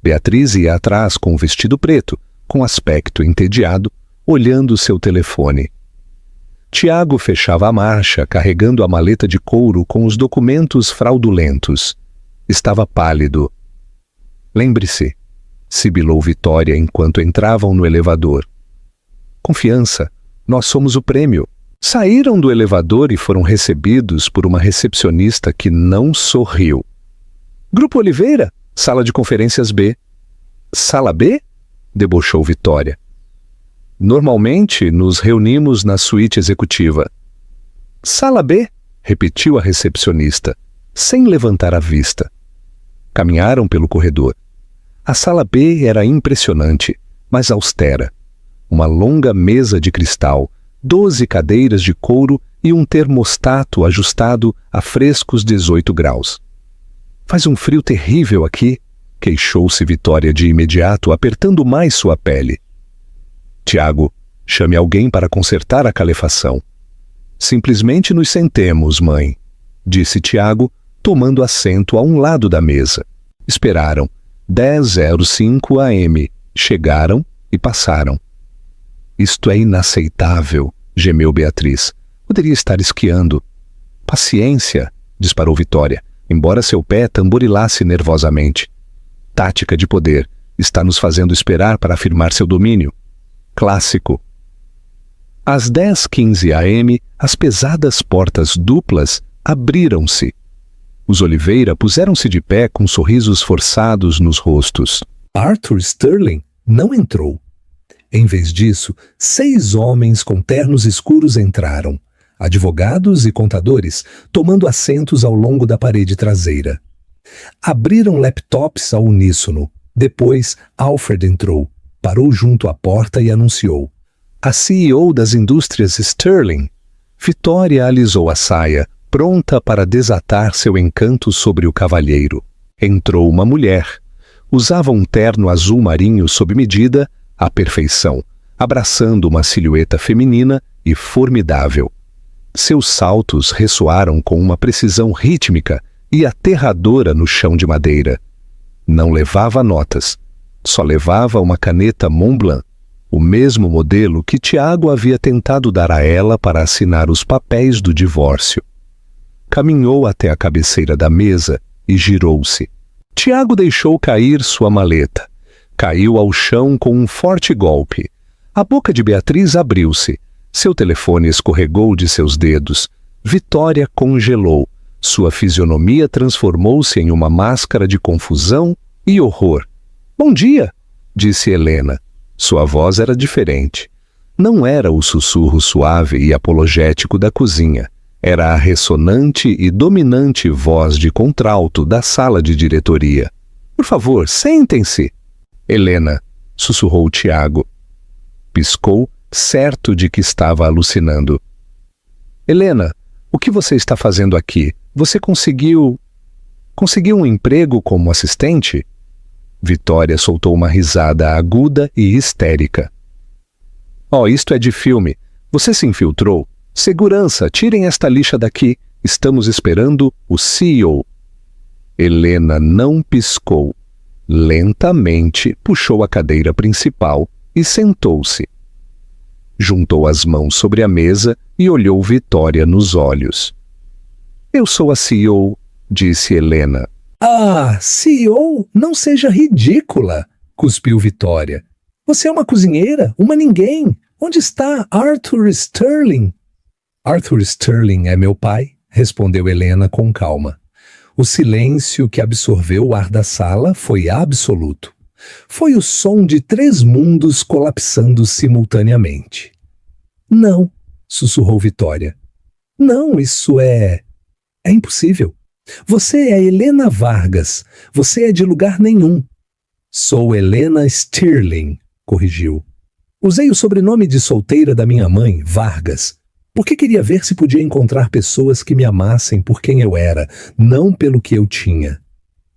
Beatriz ia atrás com um vestido preto, com aspecto entediado, olhando seu telefone. Tiago fechava a marcha, carregando a maleta de couro com os documentos fraudulentos. Estava pálido. Lembre-se, sibilou Vitória enquanto entravam no elevador. Confiança, nós somos o prêmio. Saíram do elevador e foram recebidos por uma recepcionista que não sorriu. Grupo Oliveira, sala de conferências B. Sala B? Debochou Vitória. Normalmente nos reunimos na suíte executiva. Sala B, repetiu a recepcionista, sem levantar a vista. Caminharam pelo corredor. A sala B era impressionante, mas austera. Uma longa mesa de cristal, 12 cadeiras de couro e um termostato ajustado a frescos 18 graus. Faz um frio terrível aqui, queixou-se Vitória de imediato, apertando mais sua pele. Tiago, chame alguém para consertar a calefação. Simplesmente nos sentemos, mãe, disse Tiago, tomando assento a um lado da mesa. Esperaram. 10h05 AM. Chegaram e passaram. Isto é inaceitável, gemeu Beatriz. Poderia estar esquiando. Paciência, disparou Vitória, embora seu pé tamborilasse nervosamente. Tática de poder. Está nos fazendo esperar para afirmar seu domínio. Clássico. Às 10h15 AM, as pesadas portas duplas abriram-se. Os Oliveira puseram-se de pé com sorrisos forçados nos rostos. Arthur Sterling não entrou. Em vez disso, 6 homens com ternos escuros entraram. advogados e contadores, tomando assentos ao longo da parede traseira. Abriram laptops ao uníssono. Depois, Alfred entrou, parou junto à porta e anunciou: "A CEO das indústrias Sterling." Vitória alisou a saia, pronta para desatar seu encanto sobre o cavalheiro. Entrou uma mulher. Usava um terno azul marinho sob medida, à perfeição, abraçando uma silhueta feminina e formidável. Seus saltos ressoaram com uma precisão rítmica e aterradora no chão de madeira. Não levava notas. Só levava uma caneta Montblanc, o mesmo modelo que Tiago havia tentado dar a ela para assinar os papéis do divórcio. Caminhou até a cabeceira da mesa e girou-se. Tiago deixou cair sua maleta. Caiu ao chão com um forte golpe. A boca de Beatriz abriu-se. Seu telefone escorregou de seus dedos. Vitória congelou. Sua fisionomia transformou-se em uma máscara de confusão e horror. "Bom dia", disse Helena. Sua voz era diferente. Não era o sussurro suave e apologético da cozinha. Era a ressonante e dominante voz de contralto da sala de diretoria. "Por favor, sentem-se." "Helena", sussurrou Tiago. Piscou, certo de que estava alucinando. "Helena, o que você está fazendo aqui? Você conseguiu um emprego como assistente?" Vitória soltou uma risada aguda e histérica. "Oh, isto é de filme. Você se infiltrou? Segurança, tirem esta lixa daqui. Estamos esperando o CEO." Helena não piscou. Lentamente puxou a cadeira principal e sentou-se. Juntou as mãos sobre a mesa e olhou Vitória nos olhos. "Eu sou a CEO", disse Helena. "Ah, CEO? Não seja ridícula", cuspiu Vitória. "Você é uma cozinheira, uma ninguém. Onde está Arthur Sterling?" "Arthur Sterling é meu pai", respondeu Helena com calma. O silêncio que absorveu o ar da sala foi absoluto. Foi o som de 3 mundos colapsando simultaneamente. "Não", sussurrou Vitória. "Não, isso é impossível. Você é Helena Vargas. Você é de lugar nenhum." "Sou Helena Sterling", corrigiu. "Usei o sobrenome de solteira da minha mãe, Vargas, porque queria ver se podia encontrar pessoas que me amassem por quem eu era, não pelo que eu tinha.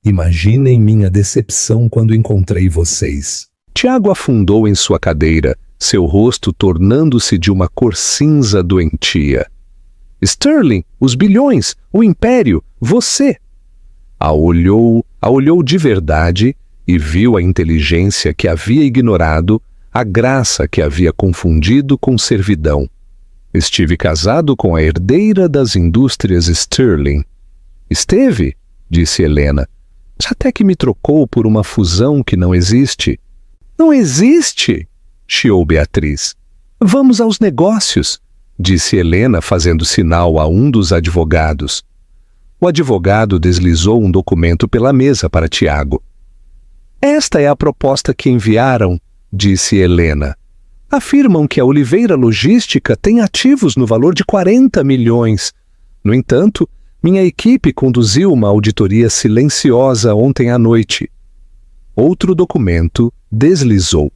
Imaginem minha decepção quando encontrei vocês." Tiago afundou em sua cadeira, seu rosto tornando-se de uma cor cinza doentia. "Sterling, os bilhões, o império, você!" A olhou de verdade e viu a inteligência que havia ignorado, a graça que havia confundido com servidão. "Estive casado com a herdeira das indústrias Sterling." "Esteve?", disse Helena. "Até que me trocou por uma fusão que não existe." "Não existe?", chiou Beatriz. "Vamos aos negócios", disse Helena, fazendo sinal a um dos advogados. O advogado deslizou um documento pela mesa para Tiago. "Esta é a proposta que enviaram", disse Helena. "Afirmam que a Oliveira Logística tem ativos no valor de 40 milhões. No entanto, minha equipe conduziu uma auditoria silenciosa ontem à noite." Outro documento deslizou.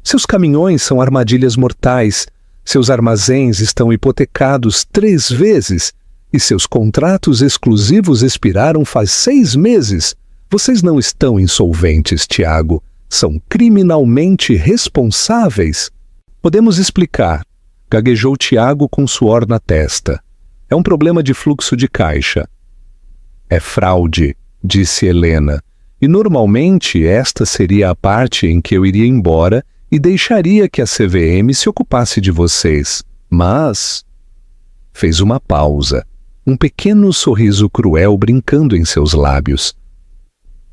"Seus caminhões são armadilhas mortais. Seus armazéns estão hipotecados 3 vezes e seus contratos exclusivos expiraram faz 6 meses. Vocês não estão insolventes, Tiago. São criminalmente responsáveis." "Podemos explicar", gaguejou Tiago com suor na testa. "É um problema de fluxo de caixa." "É fraude", disse Helena, "e normalmente esta seria a parte em que eu iria embora e deixaria que a CVM se ocupasse de vocês. Mas..." Fez uma pausa, um pequeno sorriso cruel brincando em seus lábios.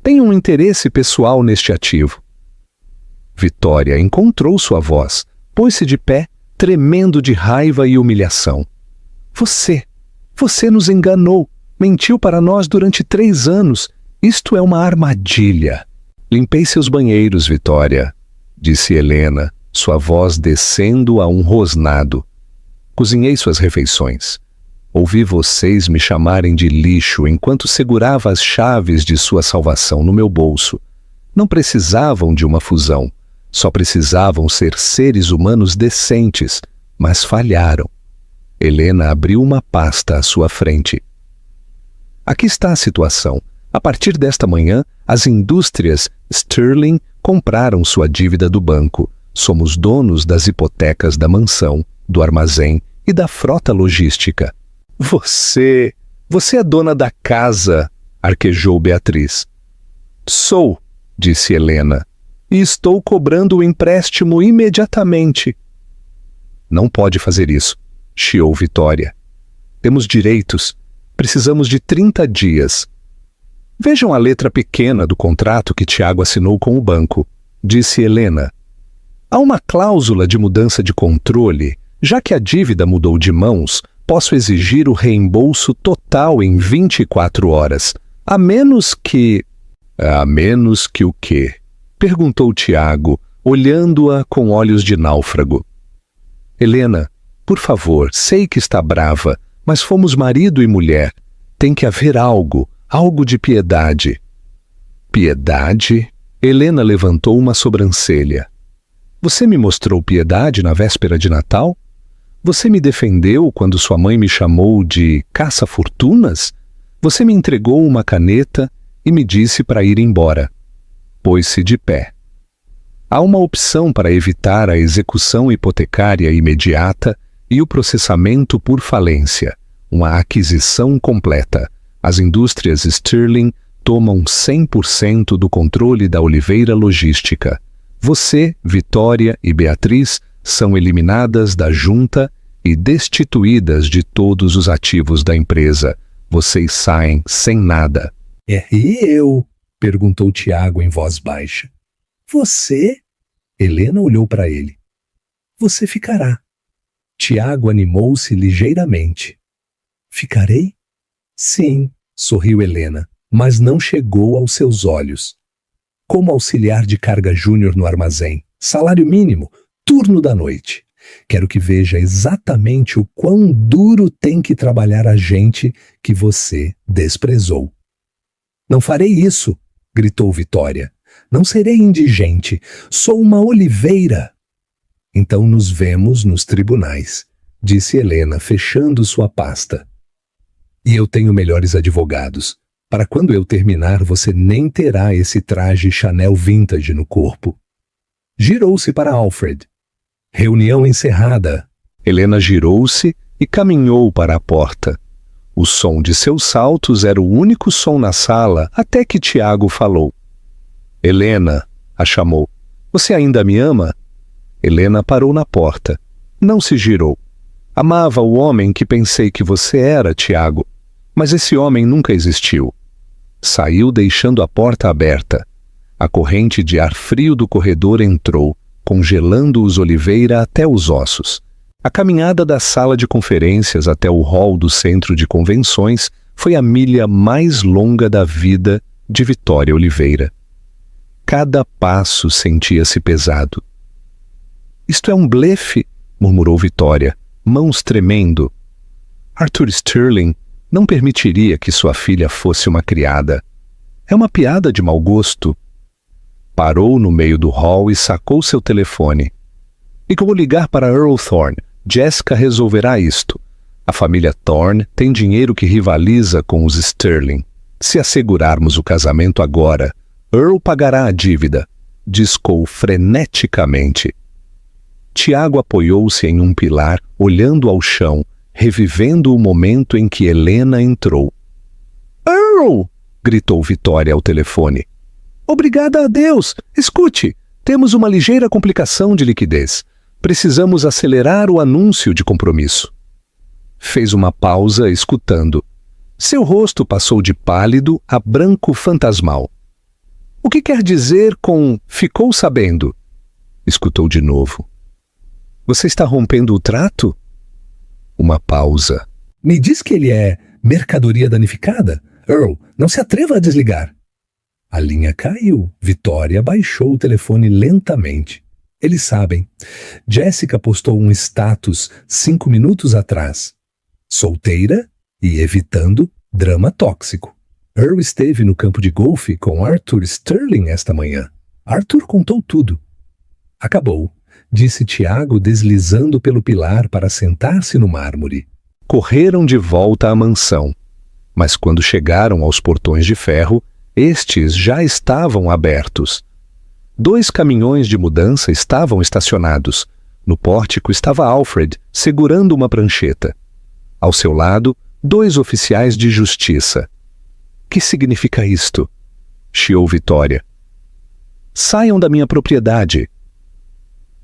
"Tenho um interesse pessoal neste ativo." Vitória encontrou sua voz, pôs-se de pé, tremendo de raiva e humilhação. Você nos enganou, mentiu para nós durante 3 anos. Isto é uma armadilha." "Limpei seus banheiros, Vitória", disse Helena, sua voz descendo a um rosnado. Cozinhei suas refeições. Ouvi vocês me chamarem de lixo enquanto segurava as chaves de sua salvação no meu bolso. Não precisavam de uma fusão. Só precisavam ser seres humanos decentes, mas falharam. Helena abriu uma pasta à sua frente. Aqui está a situação. A partir desta manhã, as indústrias Sterling compraram sua dívida do banco. Somos donos das hipotecas da mansão, do armazém e da frota logística. Você é dona da casa, arquejou Beatriz. Sou, disse Helena, e estou cobrando o empréstimo imediatamente. Não pode fazer isso, chiou Vitória. Temos direitos. Precisamos de 30 dias. Vejam a letra pequena do contrato que Tiago assinou com o banco, disse Helena. Há uma cláusula de mudança de controle. Já que a dívida mudou de mãos, posso exigir o reembolso total em 24 horas, a menos que... A menos que o quê? Perguntou Tiago, olhando-a com olhos de náufrago. Helena, por favor, sei que está brava, mas fomos marido e mulher. Tem que haver algo de piedade. Piedade? Helena levantou uma sobrancelha. Você me mostrou piedade na véspera de Natal? Você me defendeu quando sua mãe me chamou de caça-fortunas? Você me entregou uma caneta e me disse para ir embora. Pôs-se de pé. Há uma opção para evitar a execução hipotecária imediata e o processamento por falência, uma aquisição completa. As indústrias Sterling tomam 100% do controle da Oliveira Logística. Você, Vitória e Beatriz são eliminadas da junta e destituídas de todos os ativos da empresa. Vocês saem sem nada. E eu? Perguntou Tiago em voz baixa. Você? Helena olhou para ele. Você ficará. Tiago animou-se ligeiramente. Ficarei? Sim, sorriu Helena, mas não chegou aos seus olhos. Como auxiliar de carga júnior no armazém, salário mínimo, turno da noite. Quero que veja exatamente o quão duro tem que trabalhar a gente que você desprezou. Não farei isso, gritou Vitória. Não serei indigente, sou uma oliveira. Então nos vemos nos tribunais, disse Helena, fechando sua pasta. E eu tenho melhores advogados. Para quando eu terminar, você nem terá esse traje Chanel vintage no corpo. Girou-se para Alfred. Reunião encerrada. Helena girou-se e caminhou para a porta. O som de seus saltos era o único som na sala até que Tiago falou. Helena, a chamou. Você ainda me ama? Helena parou na porta. Não se girou. Amava o homem que pensei que você era, Tiago. Mas esse homem nunca existiu. Saiu deixando a porta aberta. A corrente de ar frio do corredor entrou, congelando os Oliveira até os ossos. A caminhada da sala de conferências até o hall do centro de convenções foi a milha mais longa da vida de Vitória Oliveira. Cada passo sentia-se pesado. Isto é um blefe, murmurou Vitória, mãos tremendo. Arthur Sterling não permitiria que sua filha fosse uma criada. É uma piada de mau gosto. Parou no meio do hall e sacou seu telefone. E que eu vou ligar para Earl Thorne. Jessica resolverá isto. A família Thorne tem dinheiro que rivaliza com os Sterling. Se assegurarmos o casamento agora, Earl pagará a dívida. Discou freneticamente. Tiago apoiou-se em um pilar, olhando ao chão, revivendo o momento em que Helena entrou. Earl! Gritou Vitória ao telefone. Obrigada a Deus! Escute, temos uma ligeira complicação de liquidez. Precisamos acelerar o anúncio de compromisso. Fez uma pausa, escutando. Seu rosto passou de pálido a branco fantasmal. O que quer dizer com ficou sabendo? Escutou de novo. Você está rompendo o trato? Uma pausa. Me diz que ele é mercadoria danificada? Earl, não se atreva a desligar. A linha caiu. Vitória baixou o telefone lentamente. Eles sabem. Jessica postou um status 5 minutos atrás. Solteira e evitando drama tóxico. Earl esteve no campo de golfe com Arthur Sterling esta manhã. Arthur contou tudo. Acabou, disse Tiago deslizando pelo pilar para sentar-se no mármore. Correram de volta à mansão. Mas quando chegaram aos portões de ferro, estes já estavam abertos. 2 caminhões de mudança estavam estacionados. No pórtico estava Alfred, segurando uma prancheta. Ao seu lado, 2 oficiais de justiça. Que significa isto? Chiou Vitória. Saiam da minha propriedade.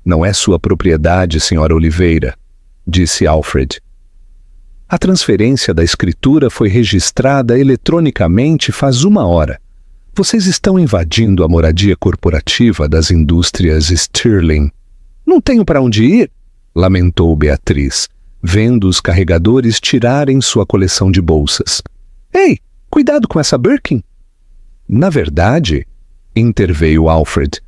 Não é sua propriedade, senhora Oliveira, disse Alfred. A transferência da escritura foi registrada eletronicamente faz 1 hora. Vocês estão invadindo a moradia corporativa das indústrias Sterling. Não tenho para onde ir, lamentou Beatriz, vendo os carregadores tirarem sua coleção de bolsas. Ei, cuidado com essa Birkin. Na verdade, interveio Alfred,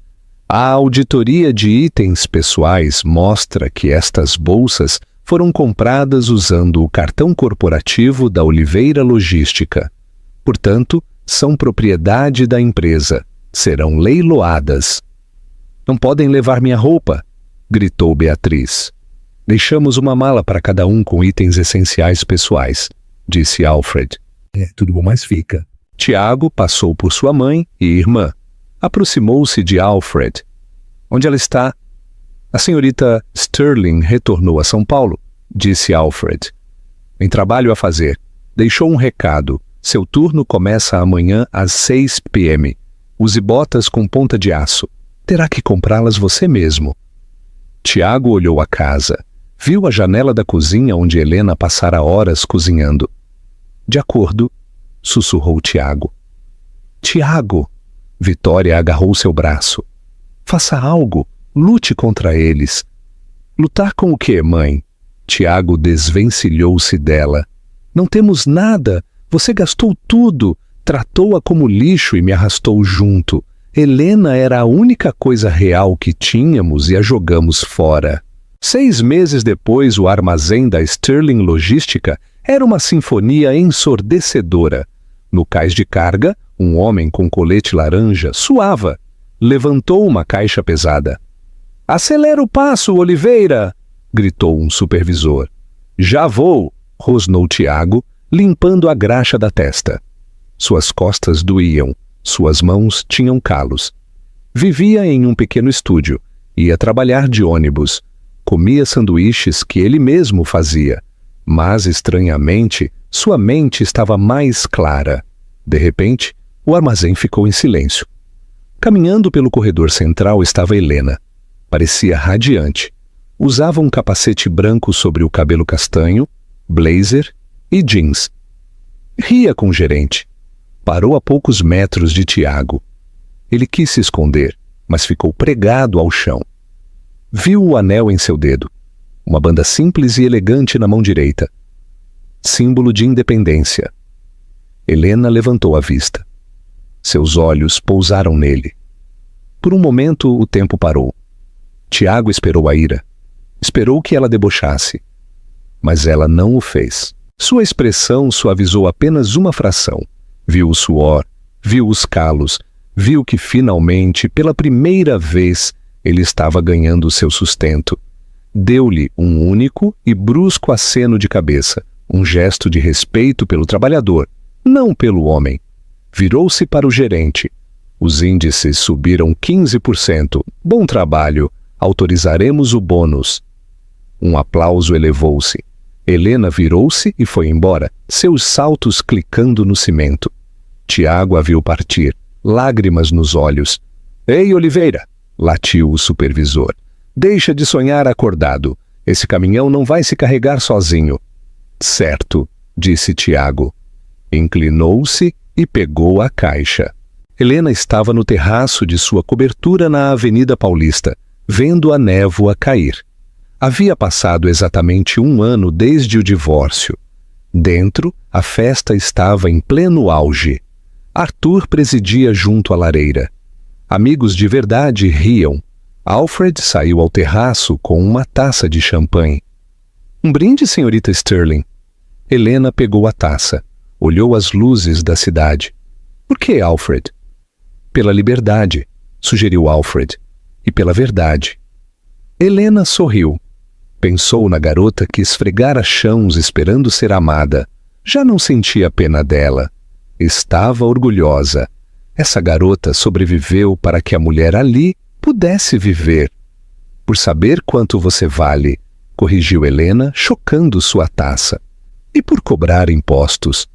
a auditoria de itens pessoais mostra que estas bolsas foram compradas usando o cartão corporativo da Oliveira Logística. Portanto, são propriedade da empresa. Serão leiloadas. Não podem levar minha roupa, gritou Beatriz. Deixamos uma mala para cada um com itens essenciais pessoais, disse Alfred. Tudo bom, mas fica. Tiago passou por sua mãe e irmã. Aproximou-se de Alfred. Onde ela está? A senhorita Sterling retornou a São Paulo, disse Alfred. Tem trabalho a fazer. Deixou um recado. Seu turno começa amanhã às 6 p.m. Use botas com ponta de aço. Terá que comprá-las você mesmo. Tiago olhou a casa. Viu a janela da cozinha onde Helena passara horas cozinhando. De acordo, sussurrou Tiago. Tiago! Vitória agarrou seu braço. Faça algo. Lute contra eles. Lutar com o quê, mãe? Tiago desvencilhou-se dela. Não temos nada. Você gastou tudo. Tratou-a como lixo e me arrastou junto. Helena era a única coisa real que tínhamos e a jogamos fora. 6 meses depois, o armazém da Sterling Logística era uma sinfonia ensurdecedora. No cais de carga, um homem com colete laranja suava. Levantou uma caixa pesada. Acelera o passo, Oliveira! Gritou um supervisor. Já vou! Rosnou Tiago, limpando a graxa da testa. Suas costas doíam, suas mãos tinham calos. Vivia em um pequeno estúdio, ia trabalhar de ônibus, comia sanduíches que ele mesmo fazia, mas, estranhamente, sua mente estava mais clara. De repente, o armazém ficou em silêncio. Caminhando pelo corredor central estava Helena. Parecia radiante. Usava um capacete branco sobre o cabelo castanho, blazer e jeans. Ria com o gerente. Parou a poucos metros de Tiago. Ele quis se esconder, mas ficou pregado ao chão. Viu o anel em seu dedo. Uma banda simples e elegante na mão direita. Símbolo de independência. Helena levantou a vista. Seus olhos pousaram nele. Por um momento, o tempo parou. Tiago esperou a ira. Esperou que ela debochasse. Mas ela não o fez. Sua expressão suavizou apenas uma fração. Viu o suor, viu os calos, viu que finalmente, pela primeira vez, ele estava ganhando seu sustento. Deu-lhe um único e brusco aceno de cabeça, um gesto de respeito pelo trabalhador, não pelo homem. Virou-se para o gerente. Os índices subiram 15%. Bom trabalho. Autorizaremos o bônus. Um aplauso elevou-se. Helena virou-se e foi embora, seus saltos clicando no cimento. Tiago a viu partir, lágrimas nos olhos. Ei, Oliveira! Latiu o supervisor. Deixa de sonhar acordado. Esse caminhão não vai se carregar sozinho. Certo, disse Tiago. Inclinou-se e pegou a caixa. Helena estava no terraço de sua cobertura na Avenida Paulista, vendo a névoa cair. Havia passado exatamente 1 ano desde o divórcio. Dentro, a festa estava em pleno auge. Arthur presidia junto à lareira. Amigos de verdade riam. Alfred saiu ao terraço com uma taça de champanhe. Um brinde, senhorita Sterling. Helena pegou a taça, olhou as luzes da cidade. Por que, Alfred? Pela liberdade, sugeriu Alfred, e pela verdade. Helena sorriu. Pensou na garota que esfregara chãos esperando ser amada. Já não sentia pena dela. Estava orgulhosa. Essa garota sobreviveu para que a mulher ali pudesse viver. Por saber quanto você vale, corrigiu Helena, chocando sua taça. E por cobrar impostos.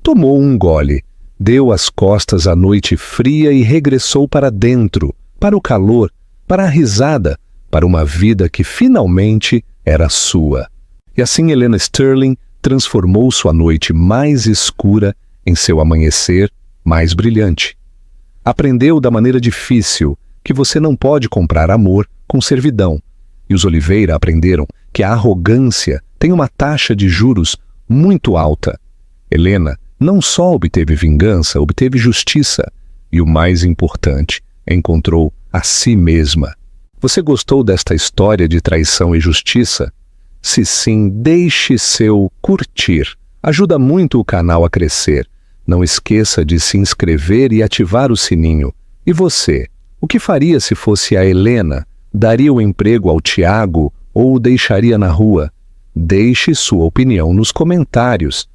Tomou um gole, deu as costas à noite fria e regressou para dentro, para o calor, para a risada, para uma vida que finalmente era sua. E assim Helena Sterling transformou sua noite mais escura em seu amanhecer mais brilhante. Aprendeu da maneira difícil que você não pode comprar amor com servidão, e os Oliveira aprenderam que a arrogância tem uma taxa de juros muito alta. Helena não só obteve vingança, obteve justiça, e o mais importante, encontrou a si mesma. Você gostou desta história de traição e justiça? Se sim, deixe seu curtir. Ajuda muito o canal a crescer. Não esqueça de se inscrever e ativar o sininho. E você? O que faria se fosse a Helena? Daria o emprego ao Tiago ou o deixaria na rua? Deixe sua opinião nos comentários.